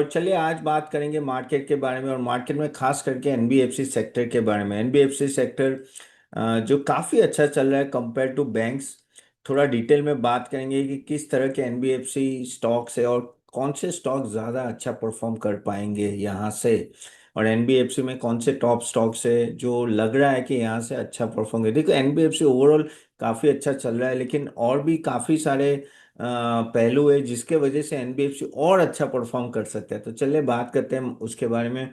और चलिए आज बात करेंगे मार्केट के बारे में और मार्केट में खास करके एनबीएफसी सेक्टर के बारे में। एनबीएफसी सेक्टर जो काफ़ी अच्छा चल रहा है कंपेयर टू बैंक्स। थोड़ा डिटेल में बात करेंगे कि किस तरह के एनबीएफसी स्टॉक्स है और कौन से स्टॉक ज़्यादा अच्छा परफॉर्म कर पाएंगे यहाँ से। और एनबीएफसी में कौन से टॉप स्टॉक्स है जो लग रहा है कि यहाँ से अच्छा परफॉर्म करे। देखो एनबीएफसी ओवरऑल काफ़ी अच्छा चल रहा है, लेकिन और भी काफ़ी सारे पहलू है जिसके वजह से एनबीएफसी और अच्छा परफॉर्म कर सकता है। तो चलिए बात करते हैं उसके बारे में।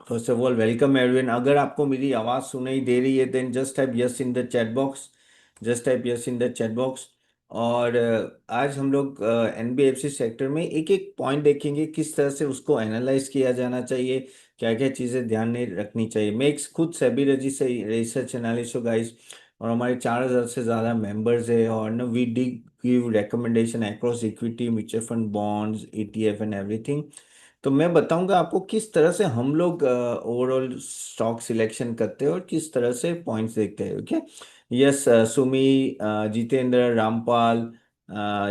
First of all welcome everyone. अगर आपको मेरी आवाज़ सुनाई दे रही है then just type yes in the chat box. Just type yes in the chat box. और आज हम लोग एनबीएफसी सेक्टर में एक एक पॉइंट देखेंगे, किस तरह से उसको एनालाइज किया जाना चाहिए, क्या क्या चीज़ें ध्यान में रखनी चाहिए। मैं एक खुद सेबी रजी से रिसर्च एनालिस्ट हूँ गाइस, और हमारे 4,000 से ज़्यादा मेंबर्स है। और न we do give recommendation across equity, mutual fund, bonds, ETF and everything. तो मैं बताऊंगा आपको किस तरह से हम लोग ओवरऑल स्टॉक सिलेक्शन करते हैं और किस तरह से पॉइंट्स देखते हैं। Okay. Yes Sumi, Jitendra, Rampal,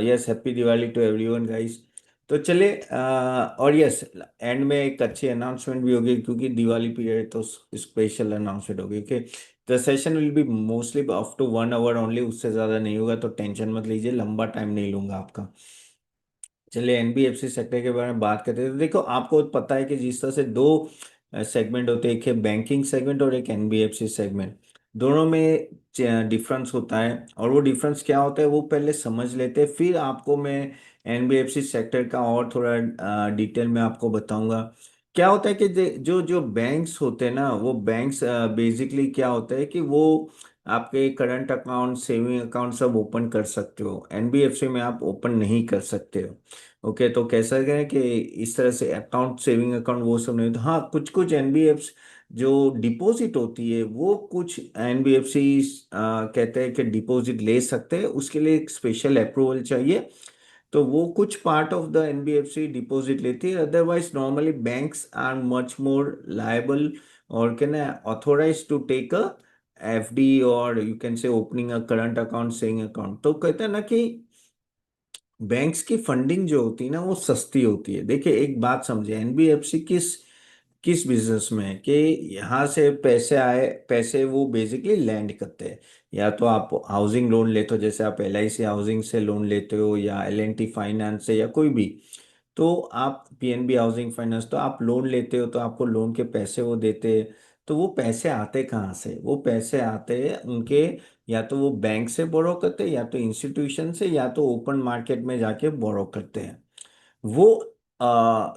yes happy Diwali to everyone guys. तो चले और यस एंड में एक अच्छी अनाउंसमेंट भी होगी क्योंकि दिवाली पीरियड है तो स्पेशल अनाउंसमेंट होगी। Okay. The session will be mostly up to 1 hour only, उससे ज़्यादा नहीं होगा, तो टेंशन मत लीजिए, लंबा टाइम नहीं लूंगा आपका। चलिए एनबीएफसी सेक्टर के बारे में बात करते हैं। तो देखो आपको पता है कि जिस तरह से दो सेगमेंट होते हैं, एक है बैंकिंग सेगमेंट और एक एनबीएफसी सेगमेंट। दोनों में डिफरेंस होता है, और वो डिफरेंस क्या होता है वो पहले समझ लेते हैं, फिर आपको मैं एनबीएफसी सेक्टर का और थोड़ा डिटेल में आपको बताऊंगा। क्या होता है कि जो जो बैंक्स होते हैं ना, वो बैंक्स बेसिकली क्या होता है कि वो आपके करंट अकाउंट, सेविंग अकाउंट सब ओपन कर सकते हो, एनबीएफसी में आप ओपन नहीं कर सकते हो। ओके, तो कैसा है कि इस तरह से अकाउंट, सेविंग अकाउंट वो सब नहीं, तो हाँ कुछ कुछ एनबीएफसी जो डिपॉजिट होती है वो कुछ एनबीएफसी कहते हैं कि डिपॉजिट ले सकते हैं, उसके लिए एक स्पेशल अप्रूवल चाहिए। तो वो कुछ part of the NBFC deposit लेती है, otherwise normally banks are much more liable और can authorize to take a FD, और you can say opening a current account, saving account. तो कहते हैं ना कि बैंक्स की फंडिंग जो होती है ना वो सस्ती होती है। देखिए एक बात समझे, एनबीएफसी किस किस बिजनेस में है कि यहाँ से पैसे आए, पैसे वो बेसिकली लैंड करते हैं। या तो आप हाउसिंग लोन लेते हो, जैसे आप एलआईसी हाउसिंग से लोन लेते हो या एलएनटी फाइनेंस से या कोई भी, तो आप पीएनबी हाउसिंग फाइनेंस, तो आप लोन लेते हो तो आपको लोन के पैसे वो देते हैं। तो वो पैसे आते कहाँ से? वो पैसे आते हैं उनके, या तो वो बैंक से बोरो करते हैं, या तो इंस्टीट्यूशन से, या तो ओपन मार्केट में जाके बोरो करते हैं। वो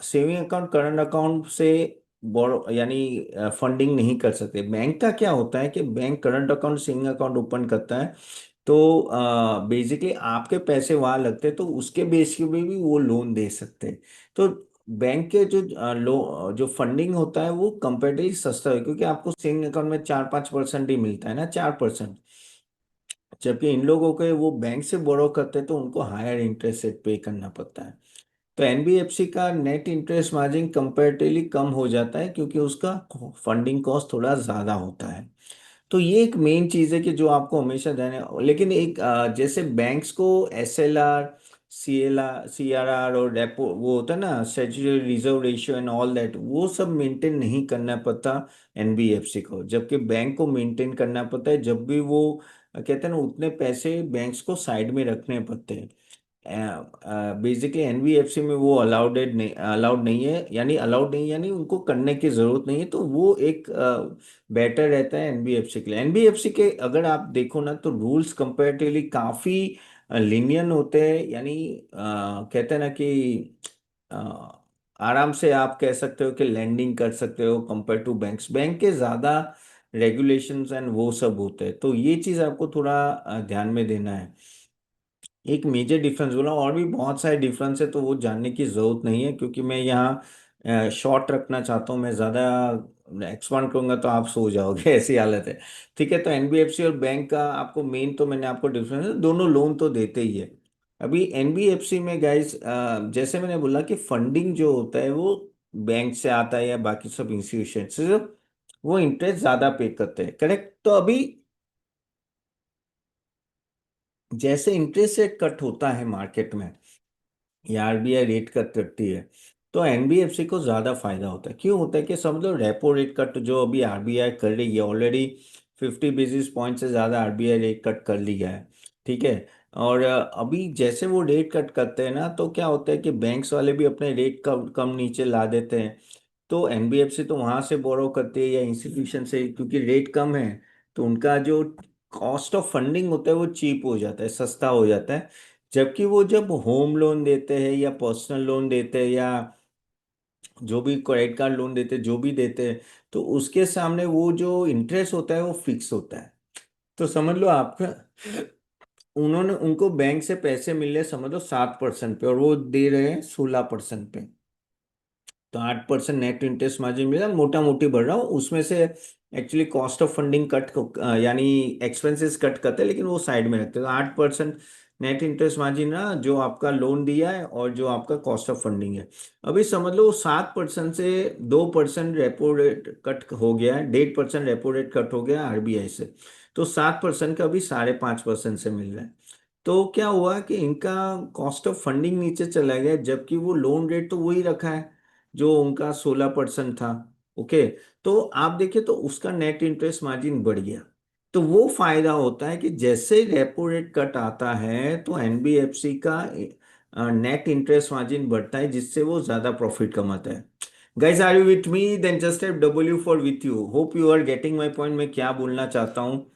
सेविंग अकाउंट, करंट अकाउंट से बोरो यानी फंडिंग नहीं कर सकते। बैंक का क्या होता है कि bank current account, saving account open करता है, तो बेसिकली आपके पैसे वहां लगते हैं, तो उसके बेस पे भी वो लोन दे सकते हैं। तो बैंक के जो लो जो फंडिंग होता है वो कंपेरेटिवली सस्ता है, क्योंकि आपको सेविंग अकाउंट में 4-5% ही मिलता है ना, 4%। जबकि इन लोगों के वो बैंक से बोरो करते हैं तो उनको हायर इंटरेस्ट रेट पे करना पड़ता है। तो एनबीएफसी का नेट इंटरेस्ट मार्जिन कंपैरेटिवली कम हो जाता है क्योंकि उसका फंडिंग कॉस्ट थोड़ा ज़्यादा होता है। तो ये एक मेन चीज़ है कि जो आपको हमेशा ध्यान है। लेकिन एक जैसे बैंक्स को एसएलआर, सीएलआर, सीआरआर और रेपो वो होता है ना, statutory reserve ratio and all that, वो सब मेंटेन नहीं करना पड़ता एनबीएफसी को, जबकि बैंक को मेंटेन करना पड़ता है। जब भी वो कहते हैं ना, उतने पैसे बैंक्स को साइड में रखने पड़ते हैं। बेसिकली एनबीएफसी में वो अलाउड नहीं है, यानी अलाउड नहीं यानी उनको करने की जरूरत नहीं है। तो वो एक बेटर रहता है एनबीएफसी के लिए। एनबीएफसी के अगर आप देखो ना, तो रूल्स कंपेरेटिवली काफी लीनियन होते हैं, यानी कहते हैं ना कि अ, आराम से आप कह सकते हो कि लैंडिंग कर सकते हो कंपेयर टू बैंक्स। बैंक के ज्यादा रेगुलेशंस एंड वो सब होते हैं, तो ये चीज आपको थोड़ा ध्यान में देना है। एक मेजर डिफरेंस बोला, और भी बहुत सारे डिफरेंस है तो वो जानने की जरूरत नहीं है, क्योंकि मैं यहाँ शॉर्ट रखना चाहता हूँ। मैं ज़्यादा एक्सपांड करूंगा तो आप सो जाओगे ऐसी हालत है। ठीक है, तो एनबीएफसी और बैंक का आपको मेन, तो मैंने आपको डिफरेंस, दोनों लोन तो देते ही है। अभी एनबीएफसी में गाइस, जैसे मैंने बोला कि फंडिंग जो होता है वो बैंक से आता है या बाकी सब इंस्टीट्यूशन से, वो इंटरेस्ट ज़्यादा पे करते हैं, करेक्ट। तो अभी जैसे इंटरेस्ट रेट कट होता है मार्केट में, या आरबीआई रेट कट करती है, तो एनबीएफसी को ज्यादा फायदा होता है। क्यों होता है कि समझ लो रेपो रेट कट जो अभी आरबीआई कर रही है ऑलरेडी 50 बेसिस पॉइंट से ज्यादा आरबीआई रेट कट कर लिया है। ठीक है। और अभी जैसे वो रेट कट करते हैं ना तो क्या होता है कि बैंक्स वाले भी अपने रेट कम कम नीचे ला देते हैं। तो एनबीएफसी तो वहां से बोरो करती है या इंस्टीट्यूशन से, क्योंकि रेट कम है तो उनका जो कॉस्ट ऑफ फंडिंग होता है वो चीप हो जाता है, सस्ता हो जाता है। जबकि वो जब होम लोन देते हैं या पर्सनल लोन देते हैं या जो भी क्रेडिट कार्ड लोन देते हैं जो भी देते हैं, तो उसके सामने वो जो इंटरेस्ट होता है वो फिक्स होता है। तो समझ लो आपका, उन्होंने उनको बैंक से पैसे मिल रहे समझ लो 7% पे और वो दे रहे हैं 16% पे। तो 8% नेट इंटरेस्ट मार्जिन मिला, मोटा मोटी बढ़ रहा हूँ उसमें से। Actually cost of funding cut यानी एक्सपेंसेस कट करते हैं लेकिन वो साइड में रखते हैं। तो 8% नेट इंटरेस्ट मार्जिन ना जो आपका लोन दिया है और जो आपका कॉस्ट ऑफ फंडिंग है। अभी समझ लो 7% से 2% रेपो रेट कट हो गया है, 1.5% रेपो रेट कट हो गया आरबीआई से। तो 7% का अभी 5.5% से मिल रहा है। तो क्या हुआ कि इनका कॉस्ट ऑफ फंडिंग नीचे चला गया, जबकि वो लोन रेट तो वही रखा है जो उनका 16% था। ओके। तो आप देखिए तो उसका नेट इंटरेस्ट मार्जिन बढ़ गया। तो वो फायदा होता है कि जैसे रेपो रेट कट आता है तो एनबीएफसी का नेट इंटरेस्ट मार्जिन बढ़ता है, जिससे वो ज्यादा प्रॉफिट कमाता है। Guys, are you with me? Then just type W for with you. Hope you are getting my point. मैं क्या बोलना चाहता हूँ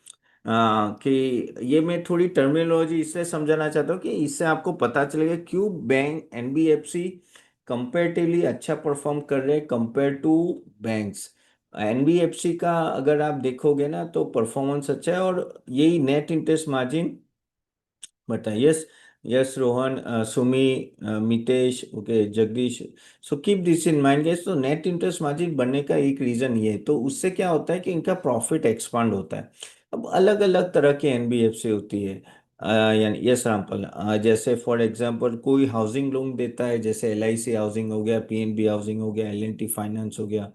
कि ये मैं थोड़ी टर्मिनोलॉजी इसलिए समझाना चाहता हूँ कि इससे आपको पता चलेगा क्यों बैंक एनबीएफसी कंपेरेटिवली अच्छा परफॉर्म कर रहे हैं कंपेयर टू बैंक्स। एनबीएफसी का अगर आप देखोगे ना तो परफॉर्मेंस अच्छा है, और यही नेट इंटरेस्ट मार्जिन बताइए। Yes, yes Rohan, Sumi, Mitesh, okay, Jagdish. So keep this in mind guys. तो नेट इंटरेस्ट मार्जिन बनने का एक रीजन ये है, तो उससे क्या होता है कि इनका प्रॉफिट एक्सपांड होता है। अब अलग अलग तरह की एनबीएफसी होती है। यानी यस रामपल, जैसे फॉर एग्जांपल कोई हाउसिंग लोन देता है, जैसे एलआईसी हाउसिंग हो गया, पीएनबी हाउसिंग हो गया, एलएनटी फाइनेंस हो गया।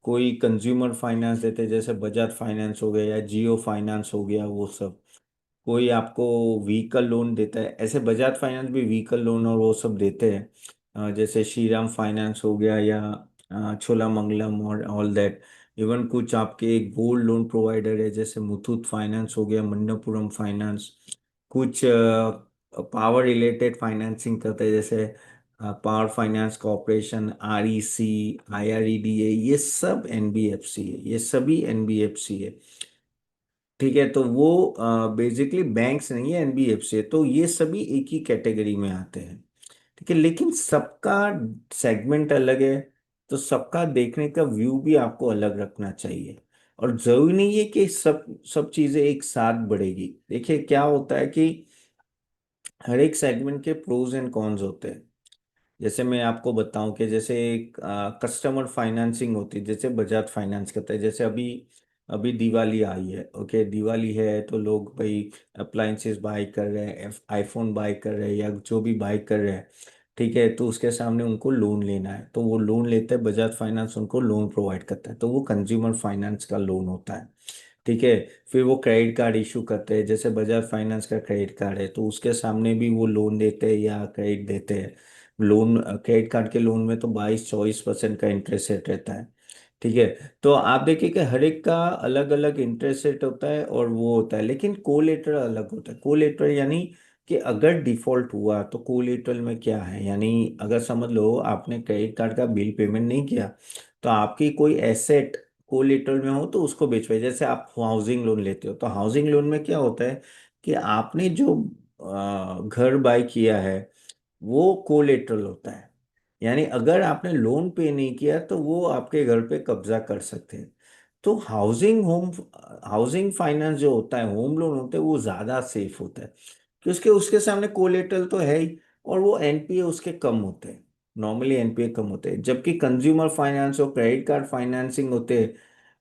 कोई कंज्यूमर फाइनेंस देते हैं जैसे बजाज फाइनेंस हो गया या जियो फाइनेंस हो गया, वो सब। कोई आपको व्हीकल लोन देता है, ऐसे बजाज फाइनेंस भी व्हीकल लोन और वो सब देते हैं। जैसे श्रीराम फाइनेंस हो गया या छोलामंगलम और ऑल दैट। इवन कुछ आपके गोल्ड लोन प्रोवाइडर है जैसे मुथूट फाइनेंस हो गया, मणप्पुरम फाइनेंस। कुछ पावर रिलेटेड फाइनेंसिंग करते हैं जैसे power finance corporation, REC, IREDA. ये सब एनबीएफसी है, ये सभी एनबीएफसी है। ठीक है। तो वो बेसिकली बैंक्स नहीं है, एनबीएफसी है। तो ये सभी एक ही कैटेगरी में आते हैं। ठीक है, लेकिन सबका सेगमेंट अलग है। तो सबका देखने का व्यू भी आपको अलग रखना चाहिए। और जरूरी नहीं है कि सब सब चीजें एक साथ बढ़ेगी। देखिए क्या होता है कि हर एक सेगमेंट के प्रोज एंड कॉन्स होते हैं। जैसे मैं आपको बताऊं कि जैसे एक कस्टमर फाइनेंसिंग होती है, जैसे बजाज फाइनेंस करता है। जैसे अभी अभी दिवाली आई है, ओके, दिवाली है तो लोग भाई अप्लायंसेस बाय कर रहे हैं, आईफोन बाय कर रहे हैं या जो भी बाय कर रहे हैं। ठीक है। तो उसके सामने उनको लोन लेना है तो वो लोन लेते हैं, बजाज फाइनेंस उनको लोन प्रोवाइड करता है, तो वो कंज्यूमर फाइनेंस का लोन होता है। ठीक है। फिर वो क्रेडिट कार्ड इशू करते हैं, जैसे बजाज फाइनेंस का क्रेडिट कार्ड है तो उसके सामने भी वो लोन देते हैं या क्रेडिट देते हैं। लोन क्रेडिट कार्ड के लोन में तो 22-24% का इंटरेस्ट रेट रहता है। ठीक है। तो आप देखिए कि हर एक का अलग अलग इंटरेस्ट रेट होता है और वो होता है, लेकिन कोलेटरल अलग होता है। कोलेटरल यानी कि अगर डिफॉल्ट हुआ तो कोलेटरल में क्या है, यानी अगर समझ लो आपने क्रेडिट कार्ड का बिल पेमेंट नहीं किया तो आपकी कोई एसेट कोलेटरल में हो तो उसको बेचवाए। जैसे आप हाउसिंग लोन लेते हो तो हाउसिंग लोन में क्या होता है कि आपने जो घर बाय किया है वो कोलेटरल होता है। यानी अगर आपने लोन पे नहीं किया तो वो आपके घर पे कब्जा कर सकते हैं। तो हाउसिंग फाइनेंस जो होता है, होम लोन होते हैं, वो ज्यादा सेफ होता है कि उसके उसके सामने कोलेटरल तो है ही, और वो एनपीए उसके कम होते हैं। नॉर्मली एनपीए कम होते हैं, जबकि कंज्यूमर फाइनेंस और क्रेडिट कार्ड फाइनेंसिंग होते हैं,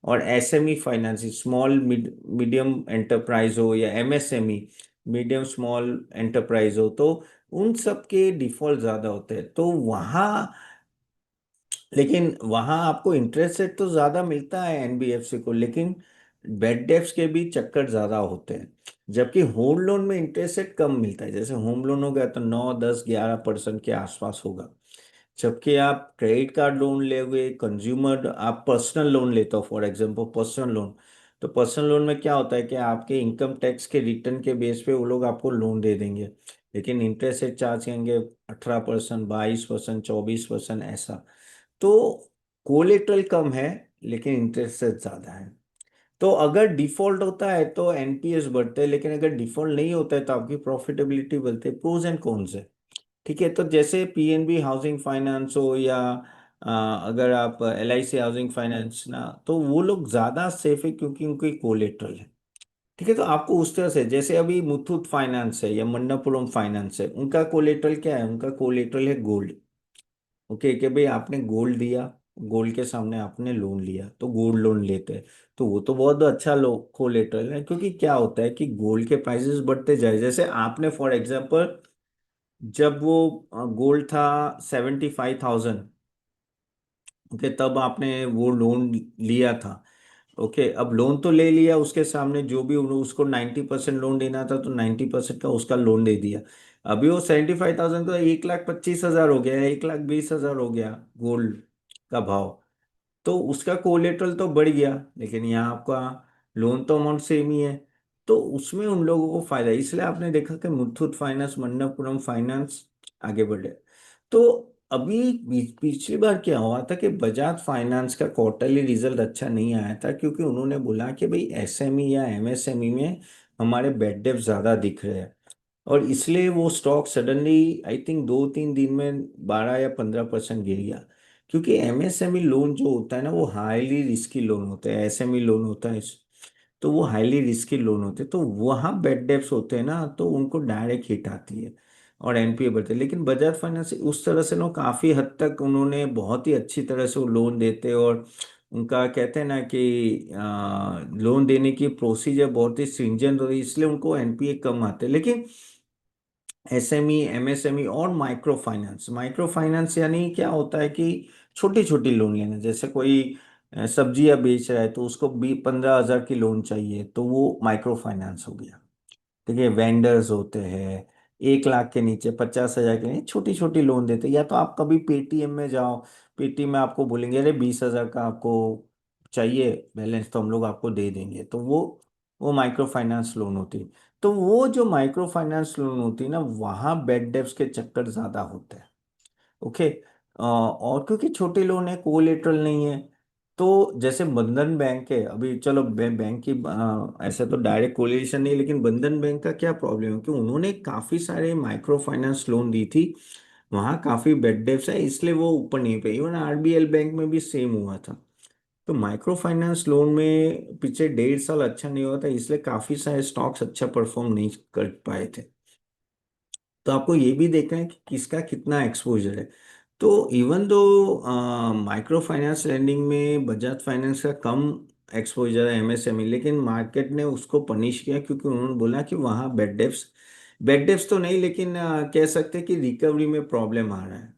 और SME financing, small medium enterprise हो या एमएसएमई, मीडियम स्मॉल एंटरप्राइज हो, तो उन सब के डिफॉल्ट ज्यादा होते हैं। तो वहाँ, लेकिन वहाँ आपको इंटरेस्ट रेट तो ज्यादा मिलता है एनबीएफसी को, लेकिन बेड डेप्स के भी चक्कर ज्यादा होते हैं। जबकि होम लोन में इंटरेस्ट रेट कम मिलता है, जैसे होम लोन हो गया तो 9, 10, 11% के आसपास होगा। जबकि आप क्रेडिट कार्ड लोन लोगे, कंज्यूमर आप पर्सनल लोन लेते हो, फॉर एग्जांपल पर्सनल लोन, तो पर्सनल लोन में क्या होता है कि आपके इनकम टैक्स के रिटर्न के बेस पे वो लोग आपको लोन दे देंगे, लेकिन इंटरेस्ट रेट चार्ज करेंगे 18%, 22%, 24% ऐसा। तो कोलेटरल कम है लेकिन इंटरेस्ट रेट ज्यादा है। तो अगर डिफॉल्ट होता है तो एनपीएस बढ़ते हैं, लेकिन अगर डिफॉल्ट नहीं होता है तो आपकी प्रॉफिटेबिलिटी बढ़ती है। प्रोज एंड कॉन्स है। ठीक है, तो जैसे पीएनबी हाउसिंग फाइनेंस हो या अगर आप एलआईसी हाउसिंग फाइनेंस ना, तो वो लोग ज्यादा सेफ है क्योंकि उनकी कोलेटरल है। ठीक है, तो आपको उस तरह से, जैसे अभी मुथूट फाइनेंस है या मन्नपुरम फाइनेंस है, उनका कोलेटरल क्या है? उनका कोलेटरल है गोल्ड। ओके, कि भाई आपने गोल्ड दिया, गोल्ड के सामने आपने लोन लिया, तो गोल्ड लोन लेते हैं। तो वो तो बहुत अच्छा लो कोलेटरल है, क्योंकि क्या होता है कि गोल्ड के प्राइसेस बढ़ते जाए, जैसे आपने फॉर एग्जांपल जब वो गोल्ड था 75,000, ओके, तब आपने वो लोन लिया था। ओके, अब लोन तो ले लिया, उसके सामने जो भी उसको 90% लोन देना था तो 90% का उसका लोन दे दिया। अभी वो 75,000 तो 1,25,000 हो गया, 1,20,000 हो गया गोल्ड का भाव। तो उसका कोलेटरल तो बढ़ गया, लेकिन यहाँ आपका लोन तो अमाउंट सेम ही है। तो उसमें उन लोगों को फायदा है। इसलिए आपने देखा कि मुथूट फाइनेंस, मन्नपुरम फाइनेंस आगे बढ़े। तो अभी पिछली बार क्या हुआ था कि बजाज फाइनेंस का क्वार्टरली रिजल्ट अच्छा नहीं आया था, क्योंकि उन्होंने बोला कि भाई एसएमई या एमएसएमई में हमारे बैड डेब्ट ज्यादा दिख रहे हैं, और इसलिए वो स्टॉक सडनली आई थिंक 2-3 दिन में 12 या 15% गिर गया। क्योंकि एमएसएमई लोन जो होता है ना, वो हाईली रिस्की लोन होता है, एसएमई लोन होता है, तो वो हाईली रिस्की लोन होते हैं, तो वहाँ बेड डेब्ट्स होते हैं ना, तो उनको डायरेक्ट हिट आती है और एनपीए बढ़ते हैं। लेकिन बजाज फाइनेंस उस तरह से ना, काफी हद तक उन्होंने बहुत ही अच्छी तरह से वो लोन देते हैं, और उनका कहते हैं ना कि लोन देने की प्रोसीजर बहुत ही स्ट्रिंजेंट होती है, इसलिए उनको एनपीए कम आते हैं। लेकिन एसएमई, एमएसएमई और माइक्रो फाइनेंस, माइक्रो फाइनेंस यानी क्या होता है कि छोटी छोटी लोन लेना, जैसे कोई सब्जियां बेच रहा है तो उसको भी 15,000 की लोन चाहिए, तो वो माइक्रो फाइनेंस हो गया। ठीक है, वेंडर्स होते हैं 1 लाख के नीचे, 50,000 के नीचे छोटी छोटी लोन देते हैं। या तो आप कभी पेटीएम में जाओ, पेटीएम में आपको बोलेंगे अरे 20,000 का आपको चाहिए बैलेंस, तो हम लोग आपको दे देंगे, तो वो माइक्रो फाइनेंस लोन होती है। तो वो जो माइक्रो फाइनेंस लोन होती है ना, वहाँ बेड डेब्ट्स के चक्कर ज्यादा होते हैं। ओके, और क्योंकि छोटे लोन है, कोलेटरल नहीं है, तो जैसे बंधन बैंक है, अभी चलो बैंक की ऐसा तो डायरेक्ट कोरिलेशन नहीं, लेकिन बंधन बैंक का क्या प्रॉब्लम है कि उन्होंने काफी सारे माइक्रो फाइनेंस लोन दी थी, वहाँ काफी बेड डेब्ट्स है, इसलिए वो ऊपर नहीं पे। इवन आरबीएल बैंक में भी सेम हुआ था। तो माइक्रो फाइनेंस लोन में पिछले 1.5 साल अच्छा नहीं हुआ था, इसलिए काफी सारे स्टॉक्स अच्छा परफॉर्म नहीं कर पाए थे। तो आपको ये भी देखना है कि किसका कितना एक्सपोजर है। तो even though micro finance lending में बजाज फाइनेंस का कम एक्सपोजर है एमएसएमई, लेकिन मार्केट ने उसको पनिश किया, क्योंकि उन्होंने बोला कि वहाँ बेड डेप्स तो नहीं, लेकिन कह सकते हैं कि रिकवरी में प्रॉब्लम आ रहा है।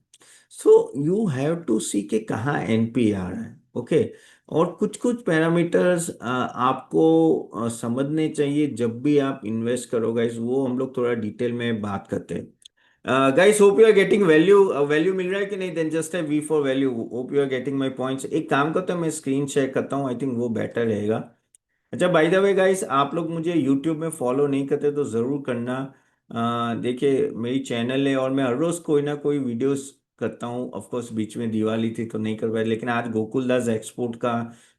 सो यू हैव टू सी के कहाँ एनपी आ रहा है। ओके, और कुछ कुछ पैरामीटर्स आपको समझने चाहिए जब भी आप इन्वेस्ट करोगे, वो हम लोग थोड़ा डिटेल में बात करते हैं। Guys, hope you are getting value, value मिल रहा है कि नहीं? देन जस्ट है V for value, hope you are getting my points. एक काम करता हूँ, मैं स्क्रीन शेयर करता हूँ, आई थिंक वो बेटर रहेगा। अच्छा, बाय द वे गाइस, आप लोग मुझे यूट्यूब में फॉलो नहीं करते तो ज़रूर करना। देखिए, मेरी चैनल है और मैं हर रोज़ कोई ना कोई वीडियोस करता हूँ। ऑफ कोर्स बीच में दिवाली थी तो नहीं कर पाया, लेकिन आज गोकुल दास एक्सपोर्ट का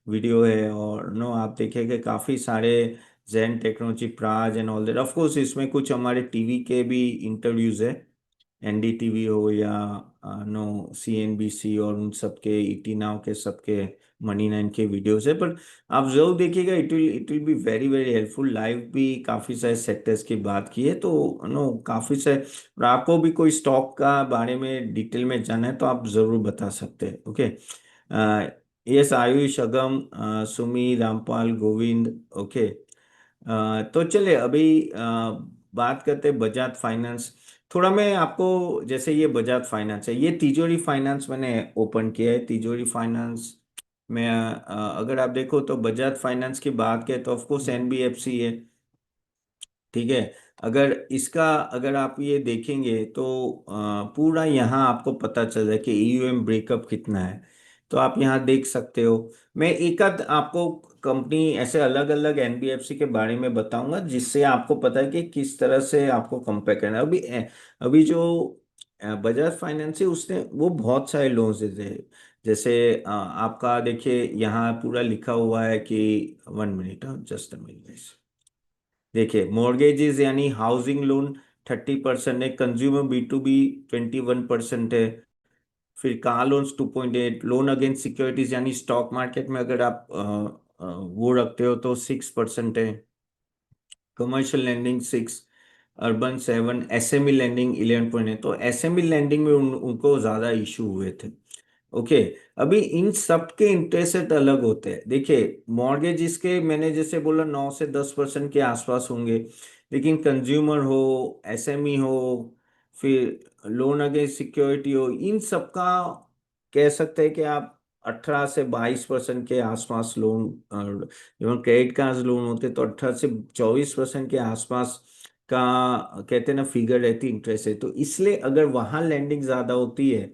वीडियो है, और नो आप देखेंगे काफ़ी सारे Jain technology, Praj and all that. Of course इसमें कुछ हमारे टीवी के भी इंटरव्यूज़ है, एनडीटीवी हो या नो सीएनबीसी, और उन सबके ईटी नाउ के सबके मनी नाइन के वीडियोस है। पर आप जरूर देखिएगा, it will be very very helpful. Live भी काफ़ी सारे सेक्टर्स की बात की है, तो नो काफ़ी सारे, और आपको भी कोई स्टॉक का बारे में डिटेल में जानना है तो आप ज़रूर बता सकते हैं। ओके, यस, आयुष, अगम, सुमी, रामपाल, गोविंद। ओके, तो चलिए अभी बात करते हैं बजाज फाइनेंस। थोड़ा मैं आपको, जैसे ये बजाज फाइनेंस है, ये तिजोरी फाइनेंस मैंने ओपन किया है। तिजोरी फाइनेंस में अगर आप देखो तो बजाज फाइनेंस की बात करें तो ऑफ कोर्स एनबीएफसी है, ठीक है। अगर इसका अगर आप ये देखेंगे तो पूरा यहाँ आपको पता चल जाए कि एयूएम ब्रेकअप कितना है। तो आप यहाँ देख सकते हो। मैं एक आध आपको कंपनी ऐसे अलग अलग एनबीएफसी के बारे में बताऊंगा, जिससे आपको पता है कि किस तरह से आपको कंपेयर करना है। अभी अभी जो बजाज फाइनेंस है उसने वो बहुत सारे लोन्स देते हैं। जैसे आपका देखिए यहाँ पूरा लिखा हुआ है कि 1 मिनट, जस्ट अ मिनट। देखिए मॉर्गेजेस यानी हाउसिंग लोन 30% है, कंज्यूमर B2B 21% है। फिर car loans 2.8, loan against securities यानी स्टॉक मार्केट में अगर आप वो रखते हो तो 6% है। Commercial lending 6, urban 7, SME lending 11 तो एसएमई लैंडिंग में उनको ज़्यादा इशू हुए थे। ओके। अभी इन सब के इंटरेस्ट रेट अलग होते हैं। देखिए मॉर्गेज इसके मैंने जैसे बोला 9 से 10% के आसपास होंगे, लेकिन कंज्यूमर हो, एसएमई हो, फिर लोन अगेंस्ट सिक्योरिटी हो, इन सब का कह सकते हैं कि आप 18 से 22% के आसपास लोन, जब क्रेडिट कार्ड लोन होते तो 18 से 24% के आसपास का कहते हैं ना फिगर रहती इंटरेस्ट है। तो इसलिए अगर वहाँ लैंडिंग ज़्यादा होती है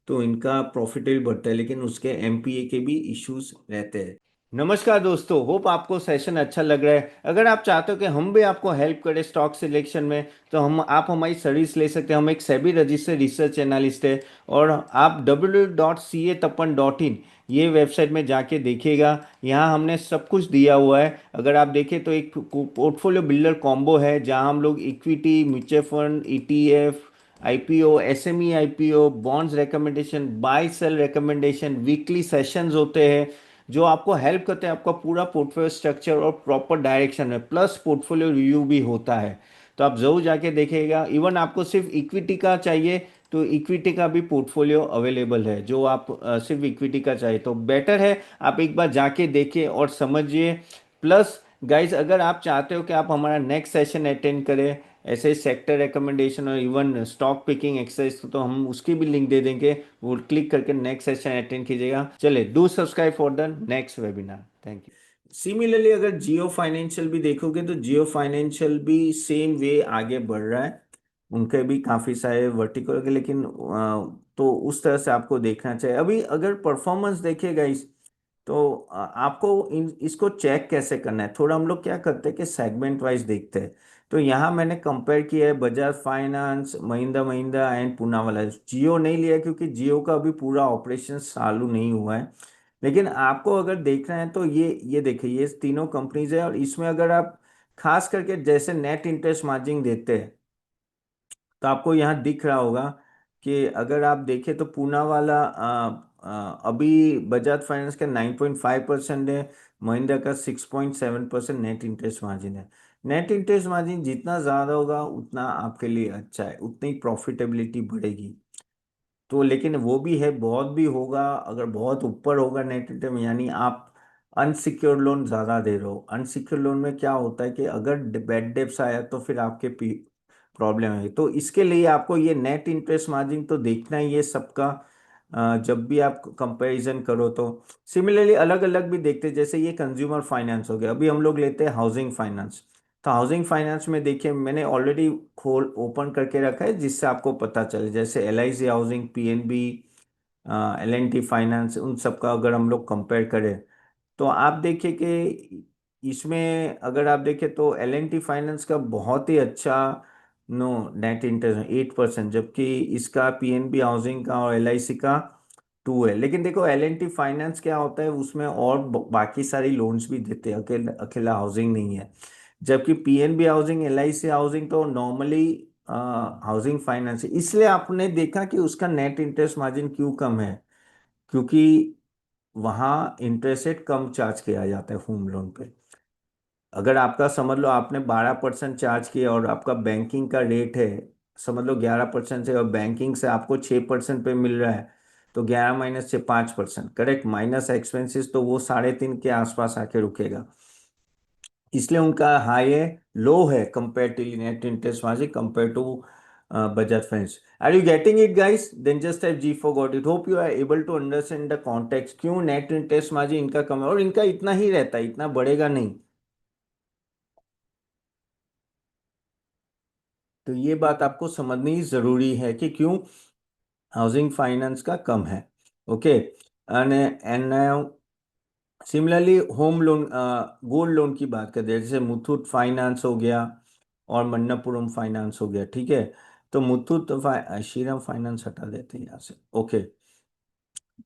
तो इनका प्रॉफिटेबल बढ़ता है, लेकिन उसके एमपीए के भी इश्यूज रहते हैं। नमस्कार दोस्तों, होप आपको सेशन अच्छा लग रहा है। अगर आप चाहते हो कि हम भी आपको हेल्प करें स्टॉक सिलेक्शन में, तो हम आप हमारी सर्विस ले सकते हैं। हम एक सेबी रजिस्टर्ड रिसर्च एनालिस्ट है। और आप www.catappan.in ये वेबसाइट में जाके देखिएगा। यहाँ हमने सब कुछ दिया हुआ है। अगर आप देखें तो एक पोर्टफोलियो बिल्डर कॉम्बो है, जहाँ हम लोग equity, mutual fund, ETF, IPO, SME IPO, bonds recommendation, buy sell recommendation, weekly sessions होते हैं जो आपको हेल्प करते हैं आपका पूरा पोर्टफोलियो स्ट्रक्चर और प्रॉपर डायरेक्शन में, प्लस पोर्टफोलियो रिव्यू भी होता है। तो आप जरूर जाके देखिएगा। इवन आपको सिर्फ इक्विटी का चाहिए तो इक्विटी का भी पोर्टफोलियो अवेलेबल है। जो आप सिर्फ इक्विटी का चाहिए तो बेटर है आप एक बार जाके देखिए और समझिए। प्लस गाइज, अगर आप चाहते हो कि आप हमारा नेक्स्ट सेशन अटेंड करें ऐसे सेक्टर रिकमेंडेशन और इवन स्टॉक पिकिंग एक्सरसाइज, तो हम उसकी भी लिंक दे देंगे। वो क्लिक करके नेक्स्ट सेशन अटेंड कीजिएगा। चले, do subscribe for the next webinar. Thank you. Similarly अगर जियो फाइनेंशियल भी देखोगे तो जियो फाइनेंशियल भी सेम वे आगे बढ़ रहा है। उनके भी काफी सारे वर्टिकल के, लेकिन तो उस तरह से आपको देखना चाहिए। अभी अगर परफॉर्मेंस देखिएगा इस, तो आपको इसको चेक कैसे करना है, थोड़ा हम लोग क्या करते हैं कि सेगमेंट वाइज देखते हैं। तो यहाँ मैंने कंपेयर किया है बजाज फाइनेंस, महिंद्रा महिंद्रा एंड पूनावाला। जियो नहीं लिया क्योंकि जियो का अभी पूरा ऑपरेशन चालू नहीं हुआ है। लेकिन आपको अगर देखना है तो ये देखिए, ये तीनों कंपनीज है। और इसमें अगर आप खास करके जैसे नेट इंटरेस्ट मार्जिन देते हैं तो आपको यहाँ दिख रहा होगा कि अगर आप देखें तो पूना वाला अभी बजाज फाइनेंस का 9.5% है, महिंद्रा का 6.7% नेट इंटरेस्ट मार्जिन है। नेट इंटरेस्ट मार्जिन जितना ज़्यादा होगा उतना आपके लिए अच्छा है, उतनी प्रॉफिटेबिलिटी बढ़ेगी। तो लेकिन वो भी है, बहुत भी होगा अगर बहुत ऊपर होगा नेट रिटर्न, यानी आप अनसिक्योर्ड लोन ज़्यादा दे रहे हो। अनसिक्योर्ड लोन में क्या होता है कि अगर बैड डेब्ट्स आया तो फिर आपके प्रॉब्लम है। तो इसके लिए आपको ये नेट इंटरेस्ट मार्जिन तो देखना ही है सबका, जब भी आप कंपैरिजन करो तो। सिमिलरली अलग अलग भी देखते हैं, जैसे ये कंज्यूमर फाइनेंस हो गया। अभी हम लोग लेते हैं हाउसिंग फाइनेंस। तो हाउसिंग फाइनेंस में देखिए मैंने ऑलरेडी खोल ओपन करके रखा है, जिससे आपको पता चले। जैसे LIC housing, PNB, L&T finance, उन सब का अगर हम लोग कंपेयर करें तो आप देखिए कि इसमें अगर आप देखें तो एलएनटी फाइनेंस का बहुत ही अच्छा नो नेट इंटरेस्ट 8%, जबकि इसका पीएनबी हाउसिंग का और एलआईसी का 2 है। लेकिन देखो एलएनटी फाइनेंस क्या होता है, उसमें और बाकी सारी लोन्स भी देते हैं, अकेला अकेला हाउसिंग नहीं है। जबकि पीएनबी हाउसिंग, एलआईसी हाउसिंग तो नॉर्मली हाउसिंग फाइनेंस है। इसलिए आपने देखा कि उसका नेट इंटरेस्ट मार्जिन क्यों कम है, क्योंकि वहाँ इंटरेस्ट रेट कम चार्ज किया जाता है होम लोन पे। अगर आपका समझ लो आपने 12% चार्ज किया और आपका बैंकिंग का रेट है समझ लो 11% से, और बैंकिंग से आपको 6% पे मिल रहा है, तो 11 माइनस से 5%, करेक्ट, माइनस एक्सपेंसेस, तो वो 3.5 के आसपास आके रुकेगा। इसलिए उनका हाई है, लो है comparatively net interest margin compare to Bajaj finance. Are you getting it guys? Then just type G for got it. Hope you are able to understand the context, क्यों नेट इंटरेस्ट मार्जिन इनका कम है और इनका इतना ही रहता है, इतना बढ़ेगा नहीं। तो ये बात आपको समझनी जरूरी है कि क्यों हाउसिंग फाइनेंस का कम है। Okay. And similarly home loan, gold loan की बात करते हैं, जैसे मुथूट फाइनेंस हो गया और मन्नपुरम फाइनेंस हो गया। ठीक है। तो श्रीराम फाइनेंस हटा देते हैं यहाँ से। ओके।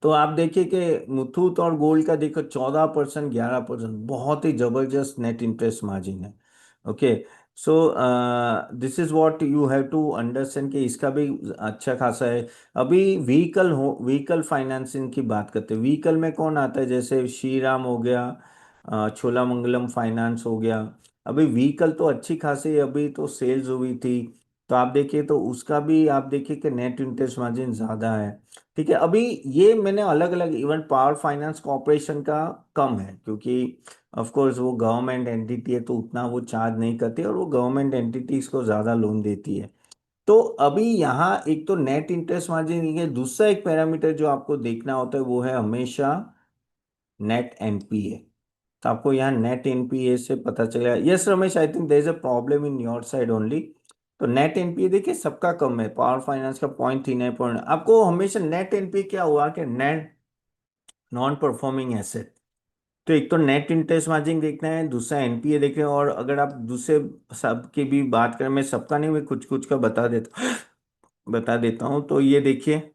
तो आप देखिए कि मुथूट और गोल्ड का देखो 14%, 11%, बहुत ही जबरदस्त नेट इंटरेस्ट मार्जिन है। Okay. So this is what you have to understand कि इसका भी अच्छा खासा है। अभी व्हीकल फाइनेंसिंग की बात करते हैं। व्हीकल में कौन आता है, जैसे श्रीराम हो गया, छोलामंगलम फाइनेंस हो गया। अभी व्हीकल तो अच्छी खासी अभी तो सेल्स हुई थी, तो आप देखिए तो उसका भी आप देखिए कि नेट इंटरेस्ट मार्जिन ज़्यादा है। ठीक है। अभी ये मैंने अलग अलग, इवन पावर फाइनेंस कॉरपोरेशन का कम है, क्योंकि ऑफ कोर्स वो गवर्नमेंट एंटिटी है तो उतना वो चार्ज नहीं करती, और वो गवर्नमेंट एंटिटीज को ज़्यादा लोन देती है। तो अभी यहाँ एक तो नेट इंटरेस्ट मार्जिन है, दूसरा एक पैरामीटर जो आपको देखना होता है वो है हमेशा नेट एनपीए। तो आपको यहाँ नेट एनपीए से पता चलेगा। Yes Ramesh, I think there is a problem in your side only. तो नेट एनपीए देखिए सबका कम है, पावर फाइनेंस का 0.39 आपको हमेशा नेट एनपीए क्या हुआ कि नेट नॉन परफॉर्मिंग एसेट। तो एक तो नेट इंटरेस्ट मार्जिन देखना है, दूसरा एनपीए देखना है, और अगर आप दूसरे सब की भी बात करें, मैं सबका नहीं, मैं कुछ कुछ का बता देता हूँ। तो ये देखिए,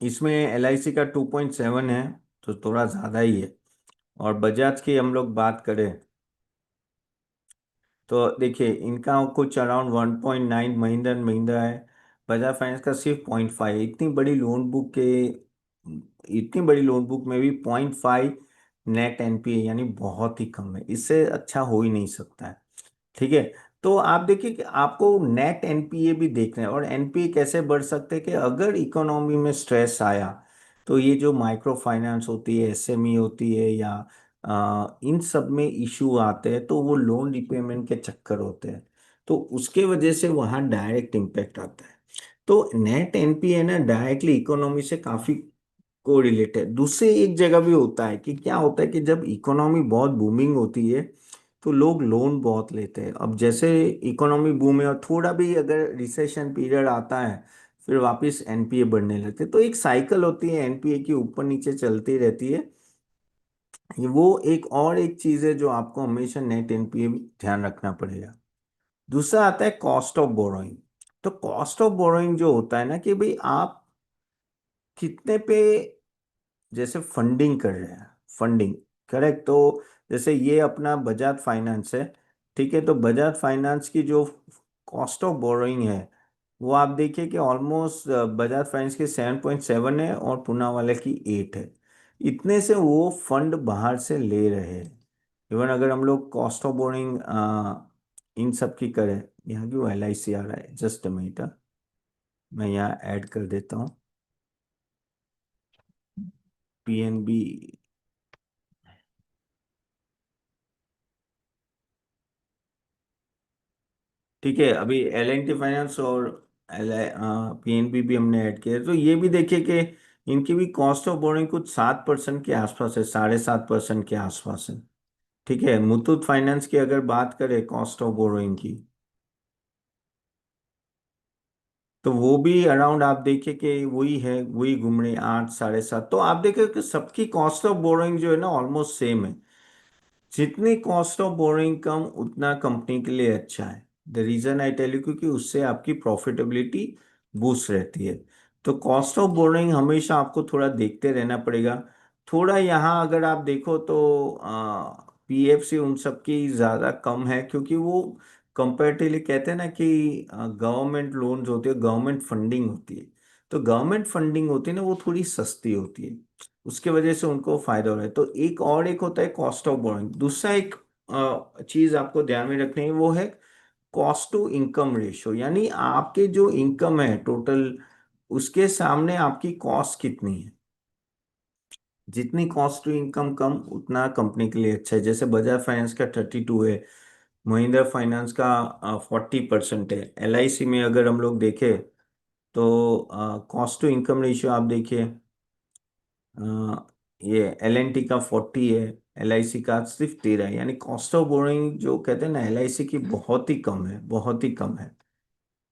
इसमें एलआईसी का 2.7 है, तो थोड़ा ज़्यादा ही है। और बजाज की हम लोग बात करें तो देखिए इनका कुछ अराउंड 1.9, महिंद्रा एंड महिंद्रा है। बजाज फाइनेंस का सिर्फ 0.5। इतनी बड़ी लोन बुक में भी 0.5 नेट एनपीए, यानी बहुत ही कम है, इससे अच्छा हो ही नहीं सकता है। ठीक है। तो आप देखिए कि आपको नेट एनपीए भी देखना है, और एनपीए कैसे बढ़ सकते हैं कि अगर इकोनॉमी में स्ट्रेस आया, तो ये जो माइक्रो फाइनेंस होती है, एसएमई होती है, या इन सब में इशू आते हैं, तो वो लोन रिपेमेंट के चक्कर होते हैं, तो उसके वजह से वहाँ डायरेक्ट इम्पैक्ट आता है। तो नेट एनपीए ना डायरेक्टली इकोनॉमी से काफी कोरिलेटेड। दूसरी एक जगह भी होता है कि क्या होता है कि जब इकोनॉमी बहुत बूमिंग होती है तो लोग लोन बहुत लेते हैं। अब जैसे इकोनॉमी बूम है और थोड़ा भी अगर रिसेशन पीरियड आता है, फिर वापस एनपीए बढ़ने लगते हैं। तो एक साइकिल होती है एनपीए की, ऊपर नीचे चलती रहती है। ये वो एक और एक चीज है जो आपको हमेशा नेट एनपीए में ध्यान रखना पड़ेगा। दूसरा आता है कॉस्ट ऑफ बोरोइंग। तो कॉस्ट ऑफ बोरोइंग जो होता है ना कि भाई आप कितने पे जैसे फंडिंग कर रहे हैं, फंडिंग, करेक्ट। तो जैसे ये अपना बजाज फाइनेंस है। ठीक है। तो बजाज फाइनेंस की जो कॉस्ट ऑफ बोरोइंग है, वो आप देखिए कि ऑलमोस्ट बजाज फाइनेंस की 7.7 है और पूना वाले की 8 है। इतने से वो फंड बाहर से ले रहे हैं। इवन अगर हम लोग कॉस्ट ऑफ बोरोइंग इन सब की करें, यहाँ क्यों एल आई सी आ रहा है, जस्ट अ मिनट, मैं यहाँ ऐड कर देता हूँ। पीएनबी। ठीक है। अभी एल एन टी फाइनेंस और एल पीएनबी भी हमने ऐड किया है। तो ये भी देखिए कि इनकी भी कॉस्ट ऑफ बोरिंग कुछ 7% के आसपास है, 7.5% के आसपास है। ठीक है। मुथूट फाइनेंस की अगर बात करें कॉस्ट ऑफ बोरोइंग की, तो वो भी अराउंड आप देखिए कि वही है, वही घूम रही 8, 7.5। तो आप देखिए कि सबकी कॉस्ट ऑफ बोरोइंग जो है ना ऑलमोस्ट सेम है। जितनी कॉस्ट ऑफ बोरोइंग कम, उतना कंपनी के लिए अच्छा है। The reason I tell you, क्योंकि उससे आपकी प्रॉफिटेबिलिटी बूस्ट रहती है। तो कॉस्ट ऑफ बोरोइंग हमेशा आपको थोड़ा देखते रहना पड़ेगा। थोड़ा यहाँ अगर आप देखो तो पीएफसी उन सब की ज़्यादा कम है, क्योंकि वो कंपेरेटिवली कहते हैं ना कि गवर्नमेंट लोन्स होती है, गवर्नमेंट फंडिंग होती है। तो गवर्नमेंट फंडिंग होती है ना, वो थोड़ी सस्ती होती है, उसके वजह से उनको फायदा हो रहा है। तो एक और एक होता है कॉस्ट ऑफ बोरोइंग। दूसरा एक चीज आपको ध्यान में रखनी है, वो है कॉस्ट टू इनकम रेशियो, यानी आपके जो इनकम है टोटल, उसके सामने आपकी कॉस्ट कितनी है। जितनी कॉस्ट टू इनकम कम, उतना कंपनी के लिए अच्छा है। जैसे बजाज फाइनेंस का 32 है, महिंद्रा फाइनेंस का 40% है। एलआईसी में अगर हम लोग देखें तो कॉस्ट टू इनकम रेशियो आप देखिए ये LNT का 40 है, LIC का सिर्फ 13 है। यानी कॉस्ट ऑफ बोरोइंग जो कहते हैं ना LIC की बहुत ही कम है, बहुत ही कम है।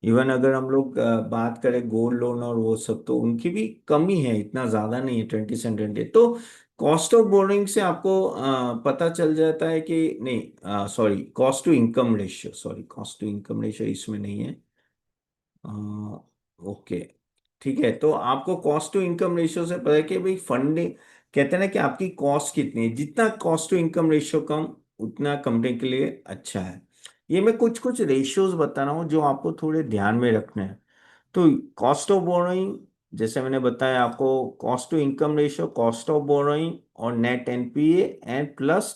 इवन अगर हम लोग बात करें गोल्ड लोन और वो सब, तो उनकी भी कमी है, इतना ज्यादा नहीं है, 20 से 20। तो कॉस्ट ऑफ बोरोइंग से आपको पता चल जाता है कि नहीं, sorry, cost to income ratio, sorry, cost to income ratio इसमें नहीं है। ओके, ठीक है। तो आपको कॉस्ट टू इनकम रेशियो से पता है कि भाई फंडिंग, कहते हैं ना कि आपकी कॉस्ट कितनी है, जितना कॉस्ट टू इनकम रेशियो कम, उतना कंपनी के लिए अच्छा है। ये मैं कुछ कुछ रेशियोज बता रहा हूँ जो आपको थोड़े ध्यान में रखने हैं। तो कॉस्ट ऑफ बोरोइंग, जैसे मैंने बताया आपको, cost to income ratio, cost of borrowing और नेट NPA एंड प्लस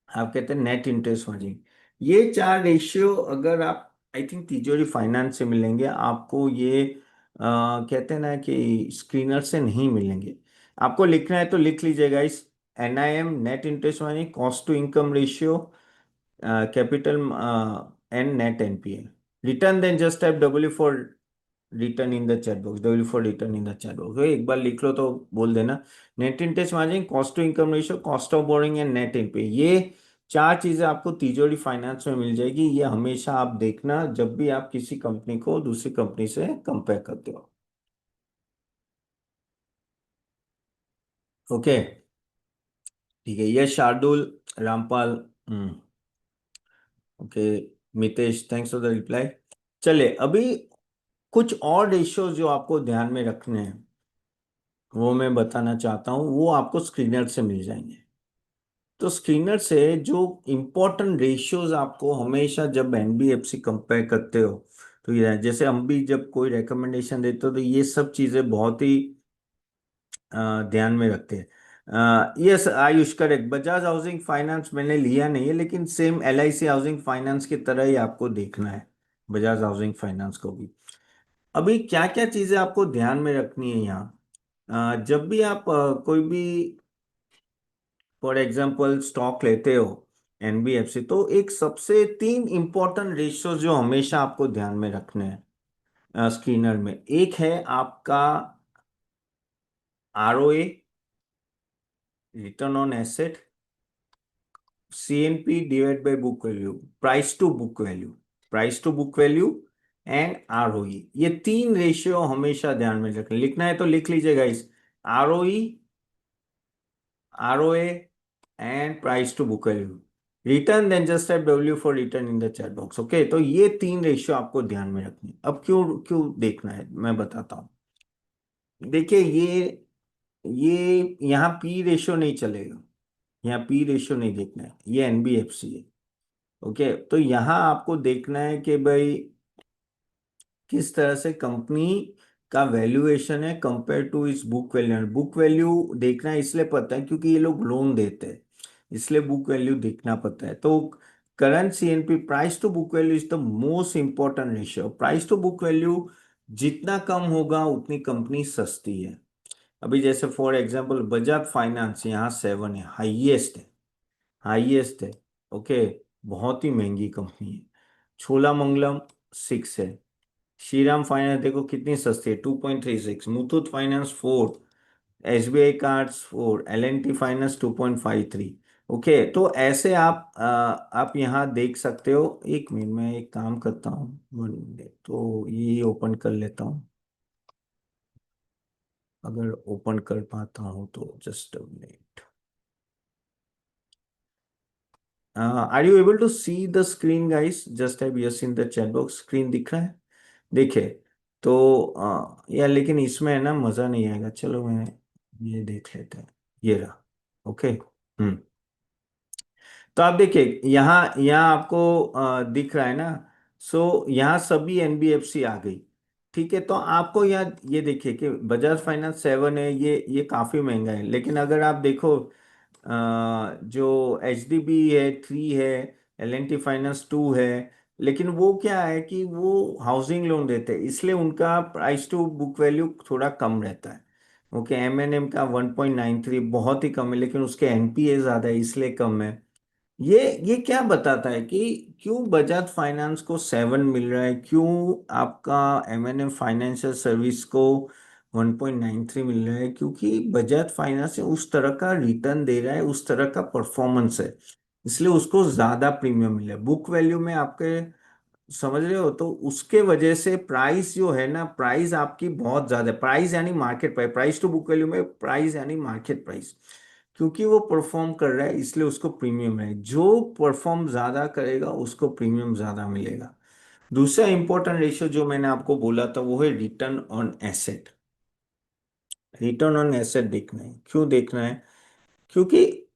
आप कहते हैं नेट इंटरेस्ट मार्जिन। ये चार रेशियो अगर आप, आई थिंक तिजोरी फाइनेंस से मिलेंगे आपको, ये कहते हैं ना कि स्क्रीनर से नहीं मिलेंगे। आपको लिखना है तो लिख लीजिएगा इस NIM, net interest margin, cost to income ratio, capital and net NPA। Return then just type W for return in the chat box, W for return in the chat box. एक बार लिख लो तो बोल देना। Net interest margin, cost to income ratio, cost of borrowing and net NPA, ये चार चीजें आपको तिजोरी फाइनेंस में मिल जाएगी। ये हमेशा आप देखना जब भी आप किसी कंपनी को दूसरी कंपनी से कंपेयर करते हो। ओके, ठीक है। Yash, Shardul, Rampal, okay, Mitesh, thanks for the reply. चले अभी कुछ और रेशियोज जो आपको ध्यान में रखने हैं वो मैं बताना चाहता हूँ, वो आपको स्क्रीनर से मिल जाएंगे। तो स्क्रीनर से जो इम्पोर्टेंट रेशियोज आपको हमेशा जब NBFC कंपेयर करते हो, तो ये जैसे हम भी जब कोई रिकमेंडेशन देते हो तो ये सब चीजें बहुत ही ध्यान में रखते हैं। Yes Ayush, correct. Bajaj housing finance मैंने लिया नहीं है, लेकिन सेम LIC हाउसिंग फाइनेंस की तरह ही आपको देखना है बजाज हाउसिंग फाइनेंस को भी। अभी क्या क्या चीजें आपको ध्यान में रखनी है यहाँ, जब भी आप कोई भी फॉर एग्जांपल स्टॉक लेते हो NBFC, तो एक सबसे तीन इंपॉर्टेंट रेशियो जो हमेशा आपको ध्यान में रखने हैं स्क्रीनर में, एक है आपका ROA, return on asset, CNP divide by book value, price to book value, price to book value and ROE। ये तीन रेशियो हमेशा ध्यान में रखना, लिखना है तो लिख लीजिएगा इस ROE, ROA and price to book value. Return then just type W for return in the chat box. Okay, तो ये तीन रेशियो आपको ध्यान में रखनी है। अब क्यों क्यों देखना है मैं बताता हूँ। देखिए ये यहाँ P रेशियो नहीं चलेगा, यहाँ P रेशियो नहीं देखना है, ये NBFC है। ओके, तो यहाँ आपको देखना है कि भाई किस तरह से कंपनी का वैल्यूएशन है कंपेयर टू इस बुक वैल्यू। बुक वैल्यू देखना इसलिए पड़ता है क्योंकि ये लोग लोन देते हैं, इसलिए बुक वैल्यू देखना पड़ता है। तो current CNP, price to book value, is the most important ratio. Price to book value जितना कम होगा उतनी कंपनी सस्ती है। अभी जैसे फॉर एग्जांपल बजाज फाइनेंस यहाँ 7 है, हाईएस्ट है, हाईएस्ट है। ओके, बहुत ही महंगी कंपनी है। छोलामंगलम 6 है। श्रीराम फाइनेंस देखो कितनी सस्ती है, 2.36। Muthoot finance 4, SBI cards 4, L&T finance 2.53। Okay, तो ऐसे आप यहाँ देख सकते हो। एक मिनट में एक काम करता हूँ, 1 मिनट, तो ये ओपन कर लेता हूँ, अगर ओपन कर पाता हूँ तो। Just a minute. Are you able to see the screen guys? Just type yes in the chat box. Screen दिख रहा है? देखिए, तो यार लेकिन इसमें है ना मज़ा नहीं आएगा। चलो मैं ये देख लेते हैं, ये रहा। ओके, तो आप देखिए यहाँ यहाँ आपको दिख रहा है ना। सो यहाँ सभी NBFC आ गई। ठीक है, तो आपको यहाँ ये देखिए कि बजाज फाइनेंस 7 है, ये काफ़ी महंगा है। लेकिन अगर आप देखो जो HDB है 3 है, L&T फाइनेंस 2 है, लेकिन वो क्या है कि वो हाउसिंग लोन देते हैं, इसलिए उनका प्राइस टू बुक वैल्यू थोड़ा कम रहता है। ओके, M&M का 1.93 बहुत ही कम है, लेकिन उसके NPA ज़्यादा है इसलिए कम है। ये क्या बताता है कि क्यों बजाज फाइनेंस को 7 मिल रहा है, क्यों आपका M&M फाइनेंशियल सर्विस को 1.93 मिल रहा है क्योंकि बजाज फाइनेंस उस तरह का रिटर्न दे रहा है, उस तरह का परफॉर्मेंस है, इसलिए उसको ज्यादा प्रीमियम मिला है बुक वैल्यू में आपके। समझ रहे हो? तो उसके वजह से प्राइस जो है ना, प्राइस आपकी बहुत ज्यादा, प्राइस यानी market price, price to book value में प्राइस यानी मार्केट प्राइस, क्योंकि वो परफॉर्म कर रहा है इसलिए उसको प्रीमियम है। जो परफॉर्म ज्यादा करेगा उसको प्रीमियम ज्यादा मिलेगा। दूसरा इंपॉर्टेंट रेशियो जो मैंने आपको बोला था वो है return on asset. Return on asset देखना है। क्यों देखना है? क्योंकि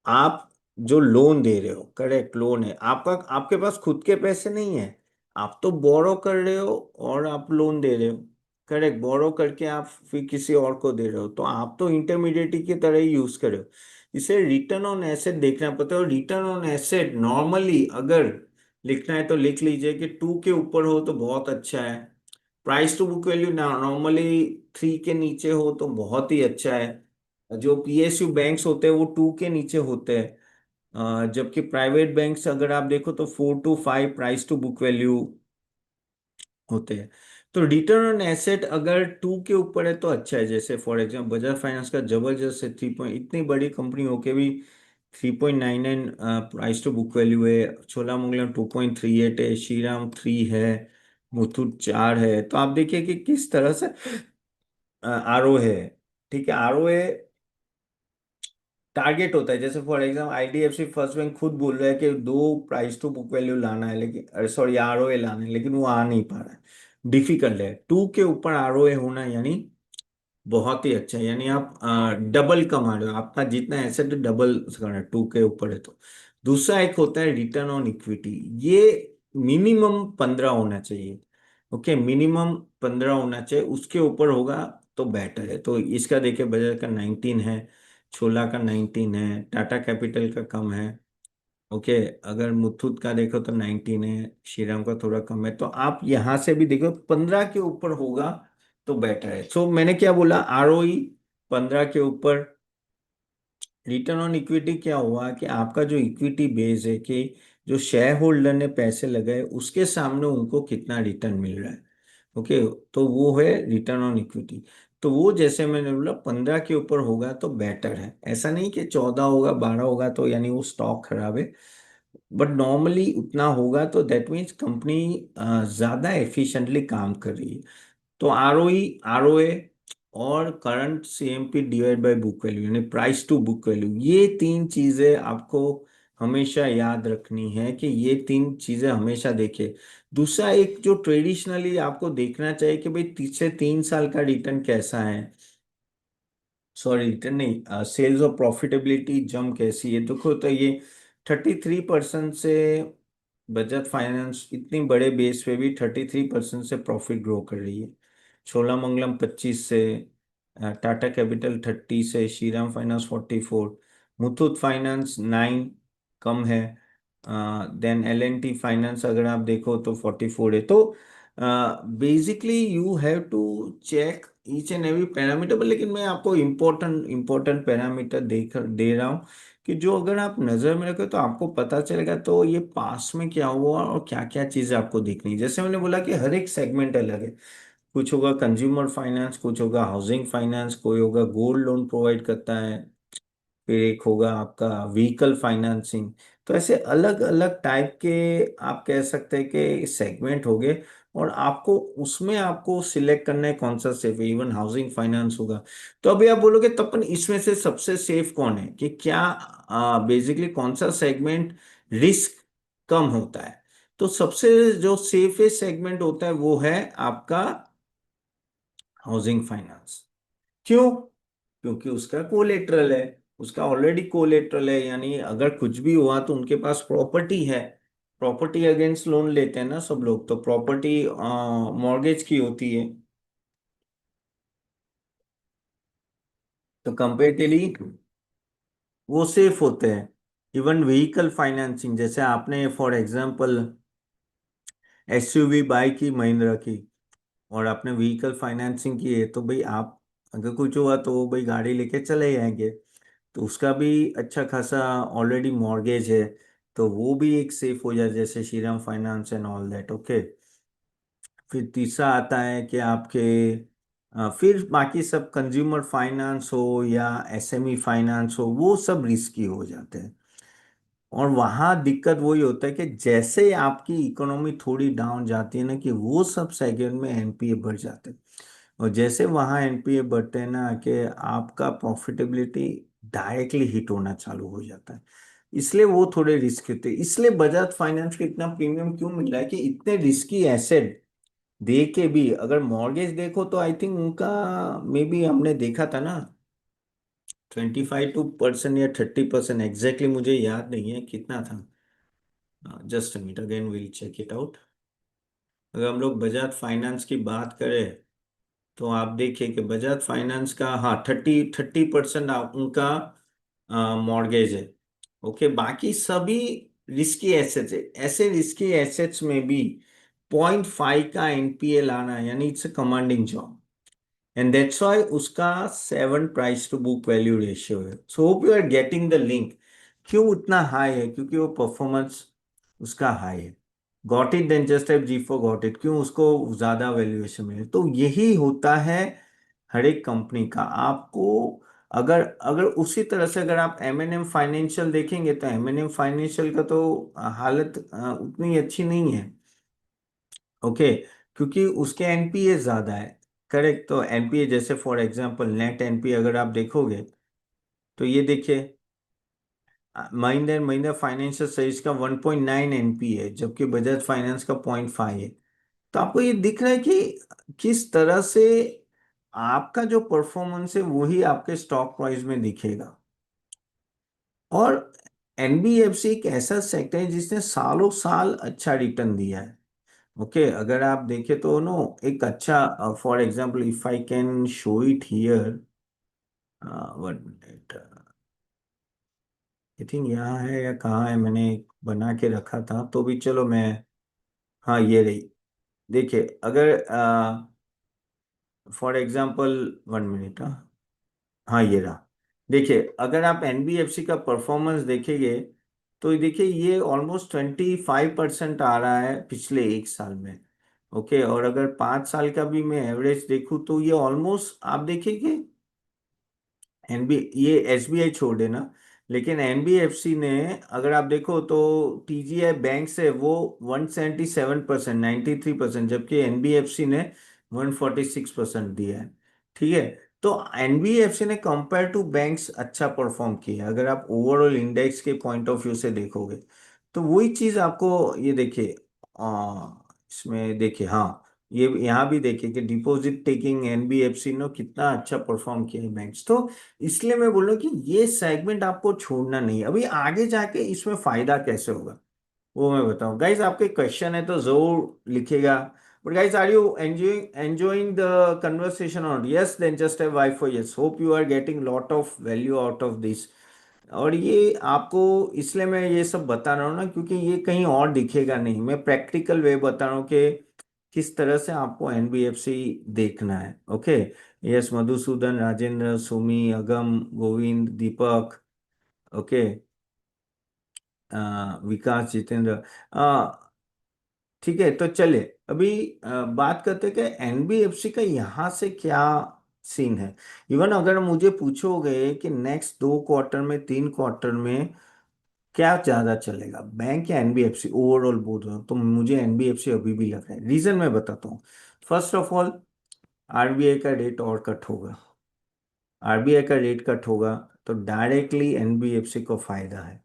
आप जो लोन दे रहे हो, करेक्ट, लोन है आपका, आपके पास खुद के पैसे नहीं है, आप तो बोरो कर रहे हो और आप लोन दे रहे हो। करेक्ट, बोरो करके आप फिर किसी और को दे रहे हो, तो आप तो इंटरमीडिएट की तरह ही यूज कर रहे हो। इसे रिटर्न ऑन एसेट देखना पड़ता है। और रिटर्न ऑन एसेट नॉर्मली अगर लिखना है तो लिख लीजिए कि 2 के ऊपर हो तो बहुत अच्छा है। Price to book value normally 3 के नीचे हो तो बहुत ही अच्छा है। जो पीएसयू बैंक्स होते हैं वो 2 के नीचे होते हैं, जबकि प्राइवेट बैंक्स अगर आप देखो तो 4 to 5 price to book value होते हैं। तो रिटर्न ऑन एसेट अगर 2 के ऊपर है तो अच्छा है। जैसे फॉर एग्जाम्पल बजाज फाइनेंस का जबरदस्त है, 3 पॉइंट, इतनी बड़ी कंपनी होके भी 3.99 प्राइस टू बुक वैल्यू है। छोलामंगलम 2.38 है, श्रीराम 3 है, मुथूट 4 है। तो आप देखिए कि किस तरह से आरओ है। ठीक है, आरओ है, टारगेट होता है। जैसे for example IDFC first bank खुद बोल रहा है कि 2 प्राइस टू बुक वैल्यू लाना है, लेकिन सॉरी आरओए लाना है, लेकिन वो आ नहीं पा रहा है, डिफिकल्ट है। 2 के ऊपर आरओए होना यानी बहुत ही अच्छा है, यानी आप डबल कमा रहे हो, आपका जितना एसेट डबल करना है 2 के ऊपर है तो। दूसरा एक होता है रिटर्न ऑन इक्विटी, ये मिनिमम 15 होना चाहिए। ओके, मिनिमम 15 होना चाहिए, उसके ऊपर होगा तो बेटर है। तो इसका देखिए बजाज का 19 है, छोला का 19 है, टाटा कैपिटल का कम है। ओके, अगर मुथूट का देखो तो 19 है, श्रीराम का थोड़ा कम है। तो आप यहां से भी देखो 15 के ऊपर होगा तो बेटर है। सो मैंने क्या बोला, आरओई 15 के ऊपर। रिटर्न ऑन इक्विटी क्या हुआ कि आपका जो इक्विटी बेस है, कि जो शेयर होल्डर ने पैसे लगाए उसके सामने उनको कितना रिटर्न मिल रहा है। ओके, तो वो है रिटर्न ऑन इक्विटी। तो वो जैसे मैंने बोला 15 के ऊपर होगा तो बेटर है। ऐसा नहीं कि 14 होगा, 12 होगा तो यानी वो स्टॉक खराब है, बट नॉर्मली उतना होगा तो दैट मीन्स कंपनी ज्यादा एफिशिएंटली काम कर रही है। तो आरओई, आरओए और current CMP divide by book value यानी प्राइस टू बुक वैल्यू, ये 3 चीजें आपको हमेशा याद रखनी है कि ये 3 चीजें हमेशा देखे। दूसरा एक जो ट्रेडिशनली आपको देखना चाहिए कि भाई पिछले 3 साल का रिटर्न कैसा है, सॉरी रिटर्न नहीं, सेल्स और प्रॉफिटेबिलिटी जम कैसी है। देखो तो ये 33% से बजाज फाइनेंस इतनी बड़े बेस पे भी 33% से प्रॉफिट ग्रो कर रही है। छोलामंगलम 25 से, टाटा कैपिटल 30 से, श्रीराम फाइनेंस 44, मुथूट फाइनेंस 9 कम है, then L N T finance अगर आप देखो तो 44 है। तो basically you have to check each and every parameter. लेकिन मैं आपको इम्पोर्टेंट इम्पोर्टेंट पैरामीटर दे रहा हूँ कि जो अगर आप नजर में रखो तो आपको पता चलेगा। तो ये पास में क्या हुआ और क्या क्या चीजें आपको दिखनी है। जैसे मैंने बोला कि हर एक सेगमेंट अलग है, कुछ होगा कंज्यूमर फाइनेंस, कुछ होगा हाउसिंग फाइनेंस, कोई होगा गोल्ड लोन प्रोवाइड करता है, फिर एक होगा आपका व्हीकल फाइनेंसिंग। तो ऐसे अलग अलग टाइप के आप कह सकते हैं कि सेगमेंट हो गए, और आपको उसमें आपको सिलेक्ट करना है कौन सा सेफ है। इवन हाउसिंग फाइनेंस होगा, तो अभी आप बोलोगे तो अपन इसमें से सबसे सेफ कौन है, कि क्या बेसिकली कौन सा सेगमेंट रिस्क कम होता है। तो सबसे जो सेफेस्ट सेगमेंट होता है वो है आपका हाउसिंग फाइनेंस। क्यों? क्योंकि उसका कोलेटरल है, उसका ऑलरेडी कोलेटरल है, यानी अगर कुछ भी हुआ तो उनके पास प्रॉपर्टी है। प्रॉपर्टी अगेंस्ट लोन लेते हैं ना सब लोग, तो प्रॉपर्टी मॉर्गेज की होती है, तो कंपेरेटिवली वो सेफ होते हैं। इवन व्हीकल फाइनेंसिंग, जैसे आपने फॉर एग्जांपल एसयूवी बाई की महिंद्रा की, और आपने व्हीकल फाइनेंसिंग की है, तो भाई आप अगर कुछ हुआ तो वो भाई गाड़ी लेके चले जाएंगे, तो उसका भी अच्छा खासा ऑलरेडी मॉर्गेज है, तो वो भी एक सेफ हो जाए, जैसे Shriram finance and all that. Okay, फिर तीसरा आता है कि आपके फिर बाकी सब कंज्यूमर फाइनेंस हो या एसएमई फाइनेंस हो, वो सब रिस्की हो जाते हैं। और वहाँ दिक्कत वही होता है कि जैसे आपकी इकोनॉमी थोड़ी डाउन जाती है ना, कि वो सब सेगमेंट में एनपीए बढ़ जाते हैं। और जैसे वहाँ एनपीए बढ़ते हैं ना, कि आपका प्रॉफिटेबिलिटी डायरेक्टली हिट होना चालू हो जाता है। इसलिए वो थोड़े रिस्क होते हैं। इसलिए बजाज फाइनेंस को इतना प्रीमियम क्यों मिल रहा है, कि इतने रिस्की एसेट दे के भी अगर मॉर्गेज देखो तो आई थिंक उनका मे बी हमने देखा था ना 25% या 30%, एग्जैक्टली मुझे याद नहीं है कितना था। Just minute, again will check it out. अगर हम लोग बजाज फाइनेंस की बात करें तो आप देखिए कि बजाज फाइनेंस का, हाँ, 30% उनका मॉर्गेज है। ओके, बाकी सभी रिस्की एसेट्स है। ऐसे रिस्की एसेट्स में भी 0.5 का एनपीए लाना, यानी it's a commanding job. And that's why उसका 7 price to book value ratio है। So hope you are getting the link. क्यों उतना हाई है? क्योंकि वो परफॉर्मेंस उसका हाई है। Got it, then just have G for got it. क्यों उसको ज्यादा वैल्यूएशन मिले? तो यही होता है हर एक कंपनी का। आपको अगर अगर उसी तरह से अगर आप एम एन एम फाइनेंशियल देखेंगे, तो एम एन एम फाइनेंशियल का तो हालत उतनी अच्छी नहीं है। ओके, क्योंकि उसके एनपीए ज्यादा है। करेक्ट, तो एनपीए जैसे फॉर एग्जांपल नेट एनपीए अगर आप देखोगे तो ये देखिए, Mahindra and Mahindra financial service का 1.9 एनपीए है, जबकि बजाज फाइनेंस का 0.5 है। तो आपको ये दिख रहा है कि किस तरह से आपका जो परफॉर्मेंस है वही आपके स्टॉक प्राइस में दिखेगा। और एनबीएफसी एक ऐसा सेक्टर है जिसने सालों साल अच्छा रिटर्न दिया है। ओके, अगर आप देखें तो नो, एक अच्छा, for example if I can show it here, one minute, I think यहाँ है या कहाँ है, मैंने बना के रखा था तो भी, चलो मैं, हाँ ये रही। देखिए अगर फॉर एग्जांपल, वन मिनट, हाँ ये रहा। देखिए अगर आप एनबीएफसी का परफॉर्मेंस देखेंगे तो ये देखिए, ये ऑलमोस्ट 25% आ रहा है पिछले एक साल में। ओके, और अगर 5 साल का भी मैं एवरेज देखूँ तो ये ऑलमोस्ट आप देखिए कि एनबी ये एसबीआई छोड़ देना, लेकिन एनबीएफसी ने अगर आप देखो तो टीजीआई बैंक से वो 177%, 93%, जबकि एनबीएफसी ने 146% दिया है। ठीक है, तो एनबीएफसी ने कंपेयर टू बैंक्स अच्छा परफॉर्म किया है, अगर आप ओवरऑल इंडेक्स के पॉइंट ऑफ व्यू से देखोगे। तो वही चीज आपको ये देखिए, इसमें देखिए, हाँ, ये यहाँ भी देखिए कि डिपॉजिट टेकिंग एनबीएफसी ने कितना अच्छा परफॉर्म किया है बैंक्स। तो इसलिए मैं बोल रहा हूँ कि ये सेगमेंट आपको छोड़ना नहीं है। अभी आगे जाके इसमें फायदा कैसे होगा वो मैं बताऊं। गाइज आपके क्वेश्चन है तो जरूर लिखेगा। But guys, are you enjoying the conversation? और yes, then just have Y for yes. Hope you are getting lot of value out of this. और ये आपको, इसलिए मैं ये सब बता रहा हूँ ना, क्योंकि ये कहीं और दिखेगा नहीं। मैं प्रैक्टिकल वे बता रहा हूँ कि किस तरह से आपको एनबीएफसी देखना है। ओके, यस, मधुसूदन, राजेंद्र, सुमी, अगम, गोविंद, दीपक, ओके, विकास, जितेंद्र, ठीक है। तो चले अभी बात करते हैं कि एनबीएफसी का यहाँ से क्या सीन है। इवन अगर मुझे पूछोगे कि नेक्स्ट 2 क्वार्टर में, 3 क्वार्टर में क्या ज्यादा चलेगा, बैंक या एनबीएफसी, ओवरऑल बोल रहा हूँ, तो मुझे एनबीएफसी अभी भी लग रहा है। रीजन मैं बताता हूँ। फर्स्ट ऑफ ऑल, आरबीआई का रेट और कट होगा। आरबीआई का रेट कट होगा तो डायरेक्टली एनबीएफसी को फायदा है।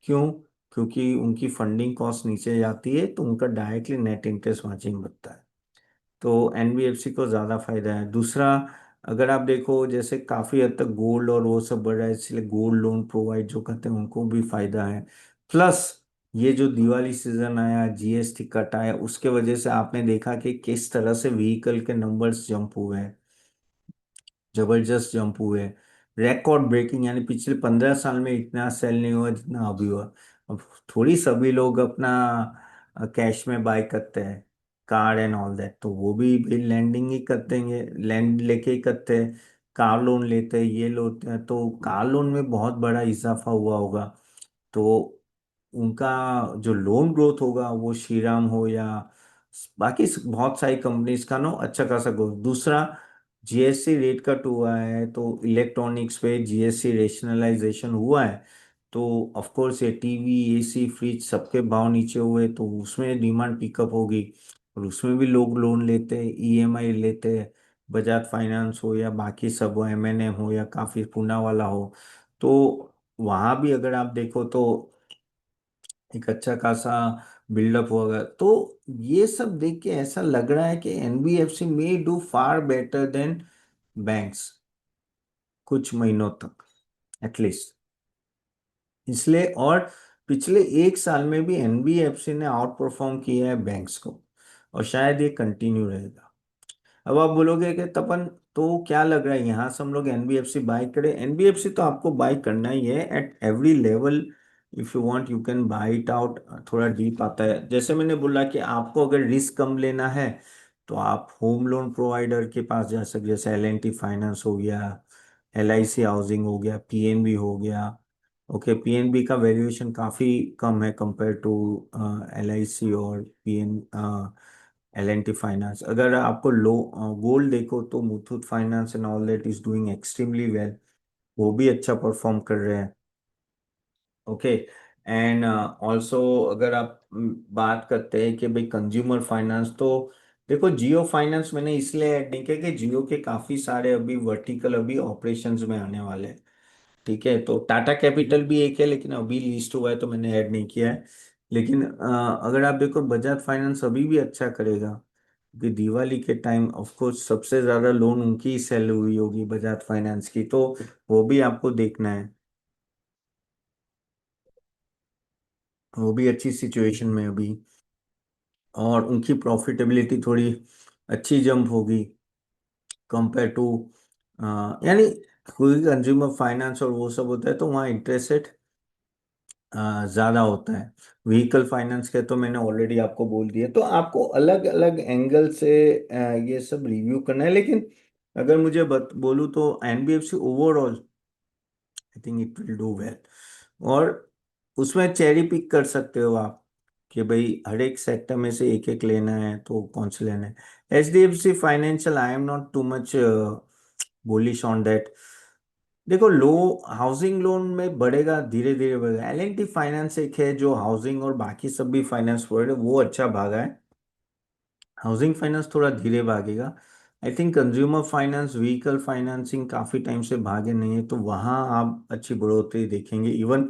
क्यों? क्योंकि उनकी फंडिंग कॉस्ट नीचे जाती है, तो उनका डायरेक्टली नेट इंटरेस्ट मार्जिन बढ़ता है। तो एनबीएफसी को ज़्यादा फायदा है। दूसरा, अगर आप देखो जैसे काफ़ी हद तक गोल्ड और वो सब बढ़ रहा है, इसलिए गोल्ड लोन प्रोवाइड जो करते हैं उनको भी फायदा है। प्लस ये जो दिवाली सीजन आया, जीएसटी कट आया, उसके वजह से आपने देखा कि किस तरह से व्हीकल के नंबर्स जंप हुए हैं, जबरदस्त जंप हुए, रिकॉर्ड ब्रेकिंग। यानी पिछले 15 साल में इतना सेल नहीं हुआ जितना अभी हुआ। अब थोड़ी सभी लोग अपना कैश में बाय करते हैं, कार एंड ऑल दैट, तो वो भी बिल लैंडिंग ही करते हैं, लैंड लेके ही करते हैं। कार लोन लेते हैं, ये लेते हैं, तो कार लोन में बहुत बड़ा इजाफा हुआ होगा। तो उनका जो लोन ग्रोथ होगा, वो श्रीराम हो या बाकी बहुत सारी कंपनीज का नो अच्छा खासा ग्रोथ। दूसरा, जीएसटी रेट कट हुआ है तो इलेक्ट्रॉनिक्स पे जीएसटी रेशनलाइजेशन हुआ है, तो ऑफ कोर्स ये टीवी एसी फ्रिज सबके भाव नीचे हुए तो उसमें डिमांड पिकअप होगी। और उसमें भी लोग लोन लेते हैं, ईएमआई लेते हैं, बजाज फाइनेंस हो या बाकी सब हो, एमएनएम हो या काफी पूना वाला हो। तो वहां भी अगर आप देखो तो एक अच्छा खासा बिल्डअप होगा। तो ये सब देख के ऐसा लग रहा है कि एनबीएफसी में do far better than banks कुछ महीनों तक एटलीस्ट। इसलिए और पिछले एक साल में भी एनबीएफसी ने आउट परफॉर्म किया है बैंक्स को, और शायद ये कंटिन्यू रहेगा। अब आप बोलोगे कि तपन तो क्या लग रहा है यहाँ से हम लोग एनबीएफसी बाय करें? एनबीएफसी तो आपको बाय करना ही है at every level. If you want you can buy it out. थोड़ा डीप आता है, जैसे मैंने बोला कि आपको अगर रिस्क कम लेना है तो आप होम लोन प्रोवाइडर के पास जा सकते, जैसे एल फाइनेंस हो गया, एलआईसी हाउसिंग हो गया, पीएनबी हो गया। ओके, पीएनबी का वैल्यूएशन काफ़ी कम है कंपेयर टू एलआईसी और एल फाइनेंस। अगर आपको लो गोल्ड देखो तो Muthoot finance and all that is doing extremely well, वो भी अच्छा परफॉर्म कर रहे हैं। ओके, एंड ऑल्सो अगर आप बात करते हैं कि भाई कंज्यूमर फाइनेंस, तो देखो जियो फाइनेंस मैंने इसलिए ऐड नहीं किया कि जियो के काफ़ी सारे अभी वर्टिकल अभी ऑपरेशंस में आने वाले हैं। ठीक है, तो टाटा कैपिटल भी एक है लेकिन अभी लिस्ट हुआ है तो मैंने ऐड नहीं किया है। लेकिन अगर आप देखो बजाज फाइनेंस अभी भी अच्छा करेगा, क्योंकि दिवाली के टाइम ऑफ कोर्स सबसे ज्यादा लोन उनकी ही सेल हुई होगी बजाज फाइनेंस की, तो वो भी आपको देखना है। वो भी अच्छी सिचुएशन में अभी, और उनकी प्रॉफिटेबिलिटी थोड़ी अच्छी जंप होगी कंपेयर टू, यानी कोई कंज्यूमर फाइनेंस और वो सब होता है तो वहाँ इंटरेस्ट रेट ज्यादा होता है। व्हीकल फाइनेंस के तो मैंने ऑलरेडी आपको बोल दिया, तो आपको अलग अलग एंगल से ये सब रिव्यू करना है। लेकिन अगर मुझे बोलूँ तो NBFC overall I think it will do well. और उसमें चेरी पिक कर सकते हो आप कि भाई हर एक सेक्टर में से एक एक लेना है तो कौन से लेना है। HDFC financial I am not too much bullish on that. देखो लो हाउसिंग लोन में बढ़ेगा, धीरे धीरे बढ़ेगा। एल फाइनेंस एक है जो हाउसिंग और बाकी सब भी फाइनेंस प्रोवाइडर वो अच्छा भागा है। हाउसिंग फाइनेंस थोड़ा धीरे भागेगा। I think consumer finance vehicle financing काफी टाइम से भागे नहीं है, तो वहां आप अच्छी बढ़ोतरी देखेंगे। इवन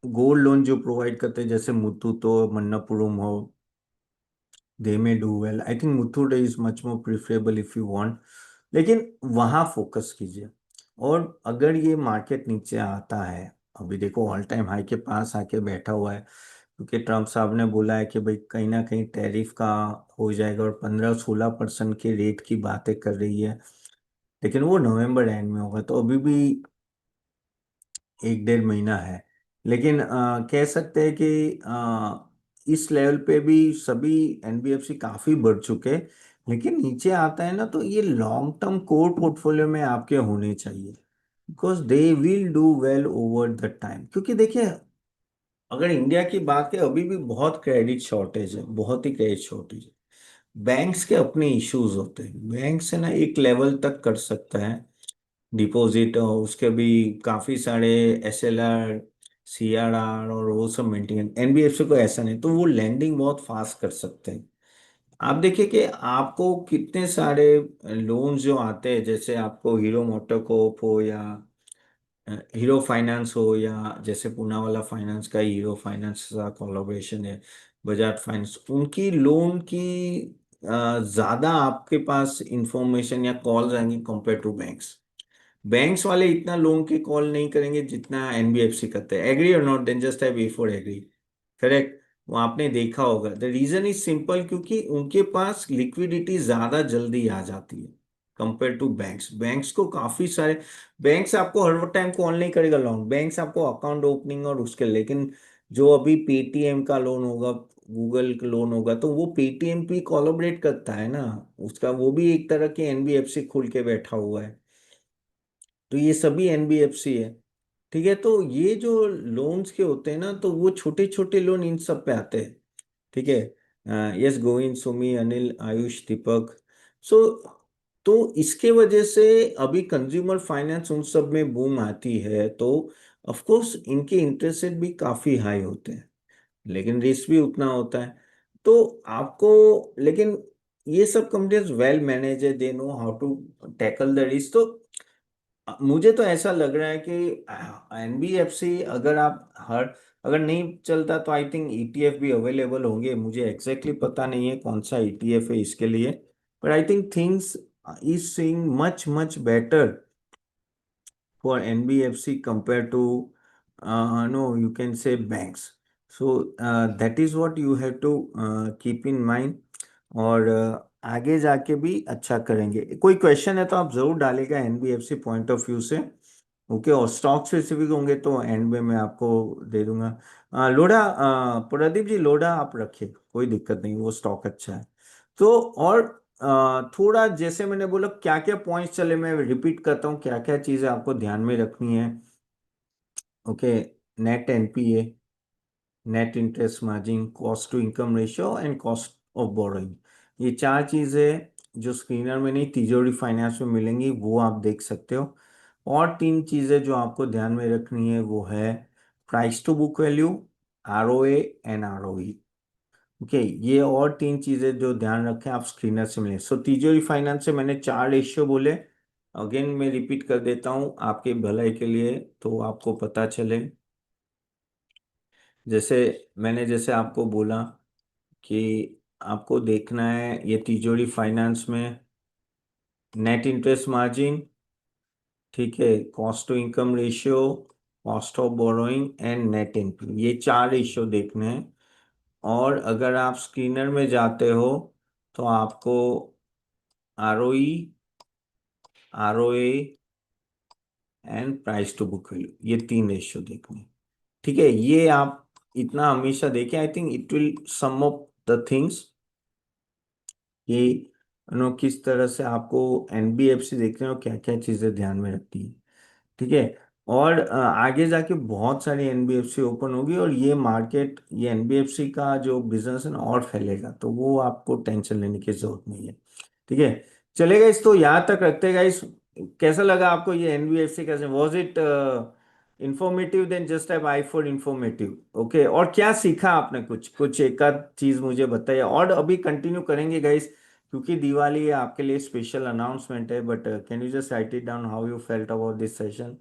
गोल्ड लोन जो प्रोवाइड करते हैं जैसे मुथूट हो, मन्नपुरम हो, they may do well. I think Muthoot is much more preferable if you want, लेकिन वहां फोकस कीजिए। और अगर ये मार्केट नीचे आता है, अभी देखो ऑल टाइम हाई के पास आके बैठा हुआ है, क्योंकि ट्रम्प साहब ने बोला है कि भाई कहीं ना कहीं टैरिफ का हो जाएगा, और 15-16% के रेट की बातें कर रही है। लेकिन वो नवंबर एंड में होगा, तो अभी भी एक डेढ़ महीना है। लेकिन कह सकते हैं कि इस लेवल पे भी सभी एनबीएफसी काफी बढ़ चुके हैं। लेकिन नीचे आता है ना, तो ये लॉन्ग टर्म कोर पोर्टफोलियो में आपके होने चाहिए, because they will do well over the time. क्योंकि देखिए अगर इंडिया की बात करें, अभी भी बहुत क्रेडिट शॉर्टेज है, बहुत ही क्रेडिट शॉर्टेज है। बैंक्स के अपने इश्यूज होते हैं, बैंक से ना एक लेवल तक कर सकता है डिपॉजिट, और उसके भी काफी सारे एसएलआर, सीआरआर और वो सब मेंटेन। एनबीएफसी को ऐसा नहीं, तो वो लैंडिंग बहुत फास्ट कर सकते हैं। आप देखिए कि आपको कितने सारे लोन्स जो आते हैं, जैसे आपको हीरो मोटोकॉर्प हो या हीरो फाइनेंस हो, या जैसे पूनावाला फाइनेंस का हीरो फाइनेंस का कोलैबोरेशन है, बजाज फाइनेंस, उनकी लोन की ज्यादा आपके पास इंफॉर्मेशन या कॉल्स आएंगी कंपेयर टू बैंक्स। बैंक्स वाले इतना लोन के कॉल नहीं करेंगे जितना एनबीएफसी करते हैं। Agree or not, then just have A for agree. Correct, वो आपने देखा होगा। द रीजन इज सिंपल, क्योंकि उनके पास लिक्विडिटी ज्यादा जल्दी आ जाती है कंपेयर टू बैंक्स। बैंक्स को काफी सारे, बैंक्स आपको हर टाइम कॉल नहीं करेगा लॉन्ग, बैंक्स आपको अकाउंट ओपनिंग और उसके, लेकिन जो अभी पेटीएम का लोन होगा, गूगल का लोन होगा, तो वो पेटीएम भी कोलैबोरेट करता है ना, उसका वो भी एक तरह की एनबीएफसी खुल के बैठा हुआ है। तो ये सभी एनबीएफसी है। ठीक है, तो ये जो लोन्स के होते हैं ना, तो वो छोटे छोटे लोन इन सब पे आते हैं। ठीक है, यस गोविंद, सुमी, अनिल, आयुष, दीपक। सो तो इसके वजह से अभी कंज्यूमर फाइनेंस उन सब में बूम आती है, तो ऑफ कोर्स इनके इंटरेस्ट रेट भी काफी हाई होते हैं, लेकिन रिस्क भी उतना होता है। तो आपको, लेकिन ये सब कंपनीज वेल मैनेज है, they know how to tackle the risk. तो मुझे तो ऐसा लग रहा है कि एनबीएफसी, अगर आप हर, अगर नहीं चलता तो आई थिंक ईटीएफ भी अवेलेबल होंगे। मुझे एग्जैक्टली पता नहीं है कौन सा ईटीएफ है इसके लिए, पर I think things is seeing much much better for NBFC compared to no, you can say banks. So that is what you have to keep in mind। और आगे जाके भी अच्छा करेंगे। कोई क्वेश्चन है तो आप जरूर डालेगा एनबीएफसी पॉइंट ऑफ व्यू से। ओके, और स्टॉक स्पेसिफिक होंगे तो एंड में मैं आपको दे दूंगा। लोढ़ा, प्रदीप जी लोढ़ा आप रखिए, कोई दिक्कत नहीं, वो स्टॉक अच्छा है। तो और थोड़ा जैसे मैंने बोला क्या क्या पॉइंट्स चले, मैं रिपीट करता हूँ क्या क्या चीजें आपको ध्यान में रखनी है। Okay, net NPA, net interest margin, cost to income ratio and cost of borrowing, ये चार चीजें जो स्क्रीनर में नहीं तिजोरी फाइनेंस में मिलेंगी वो आप देख सकते हो। और तीन चीजें जो आपको ध्यान में रखनी है वो है price to book value, ROA and ROE. Okay, ये और तीन चीजें जो ध्यान रखें आप स्क्रीनर से मिले। सो तिजोरी फाइनेंस से मैंने चार रेशियो बोले, अगेन मैं रिपीट कर देता हूँ आपके भलाई के लिए तो आपको पता चले। जैसे मैंने जैसे आपको बोला कि आपको देखना है ये तिजोरी फाइनेंस में नेट इंटरेस्ट मार्जिन, ठीक है, cost to income ratio, cost of borrowing and net NPA, ये चार रेशियो देखने हैं। और अगर आप स्क्रीनर में जाते हो तो आपको ROE, ROA and price to book value, ये तीन रेशियो देखने हैं। ठीक है, ये आप इतना हमेशा देखें, I think it will sum up the things कि किस तरह से आपको एनबीएफसी देखने और क्या क्या चीजें ध्यान में रखती है। ठीक है, और आगे जाके बहुत सारी एनबीएफसी ओपन होगी और ये मार्केट, ये एनबीएफसी का जो बिजनेस है ना और फैलेगा, तो वो आपको टेंशन लेने की जरूरत नहीं है। ठीक है, चलेगा, इस तो यहाँ तक रखते हैं इस। कैसा लगा आपको ये एनबीएफसी, कैसे was it informative then just have I for informative? Okay, और क्या सीखा आपने, कुछ कुछ एक आध चीज मुझे बताइए। और अभी कंटिन्यू करेंगे गाइस, क्योंकि दिवाली है, आपके लिए स्पेशल अनाउंसमेंट है, but can you just right it down how you felt about this session?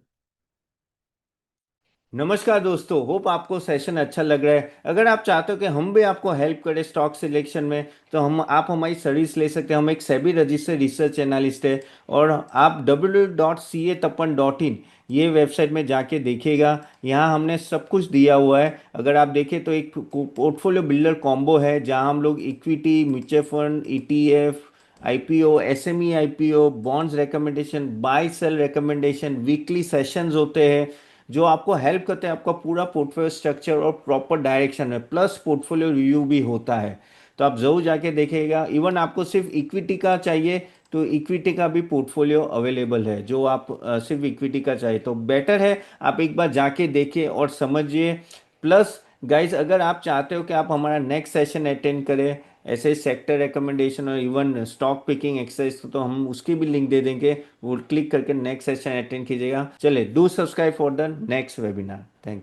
नमस्कार दोस्तों, होप आपको सेशन अच्छा लग रहा है। अगर आप चाहते हो कि हम भी आपको हेल्प करें स्टॉक सिलेक्शन में, तो हम आप हमारी सर्विस ले सकते हैं। हम एक सेबी रजिस्टर्ड रिसर्च एनालिस्ट है, और आप www.catappan.in ये वेबसाइट में जाके देखिएगा। यहाँ हमने सब कुछ दिया हुआ है। अगर आप देखें तो एक पोर्टफोलियो बिल्डर कॉम्बो है, जहाँ हम लोग equity, mutual fund, ETF, IPO, SME IPO, bonds recommendation, buy sell recommendation, weekly sessions होते हैं जो आपको हेल्प करते हैं आपका पूरा पोर्टफोलियो स्ट्रक्चर और प्रॉपर डायरेक्शन में, प्लस पोर्टफोलियो रिव्यू भी होता है। तो आप जरूर जाके देखिएगा। इवन आपको सिर्फ इक्विटी का चाहिए तो इक्विटी का भी पोर्टफोलियो अवेलेबल है, जो आप सिर्फ इक्विटी का चाहिए तो बेटर है आप एक बार जाके देखिए और समझिए। प्लस गाइज, अगर आप चाहते हो कि आप हमारा नेक्स्ट सेशन अटेंड करें ऐसे सेक्टर रिकमेंडेशन और इवन स्टॉक पिकिंग एक्सरसाइज, तो हम उसकी भी लिंक दे देंगे, वो क्लिक करके नेक्स्ट सेशन अटेंड कीजिएगा। चले, do subscribe for the next webinar. Thank you.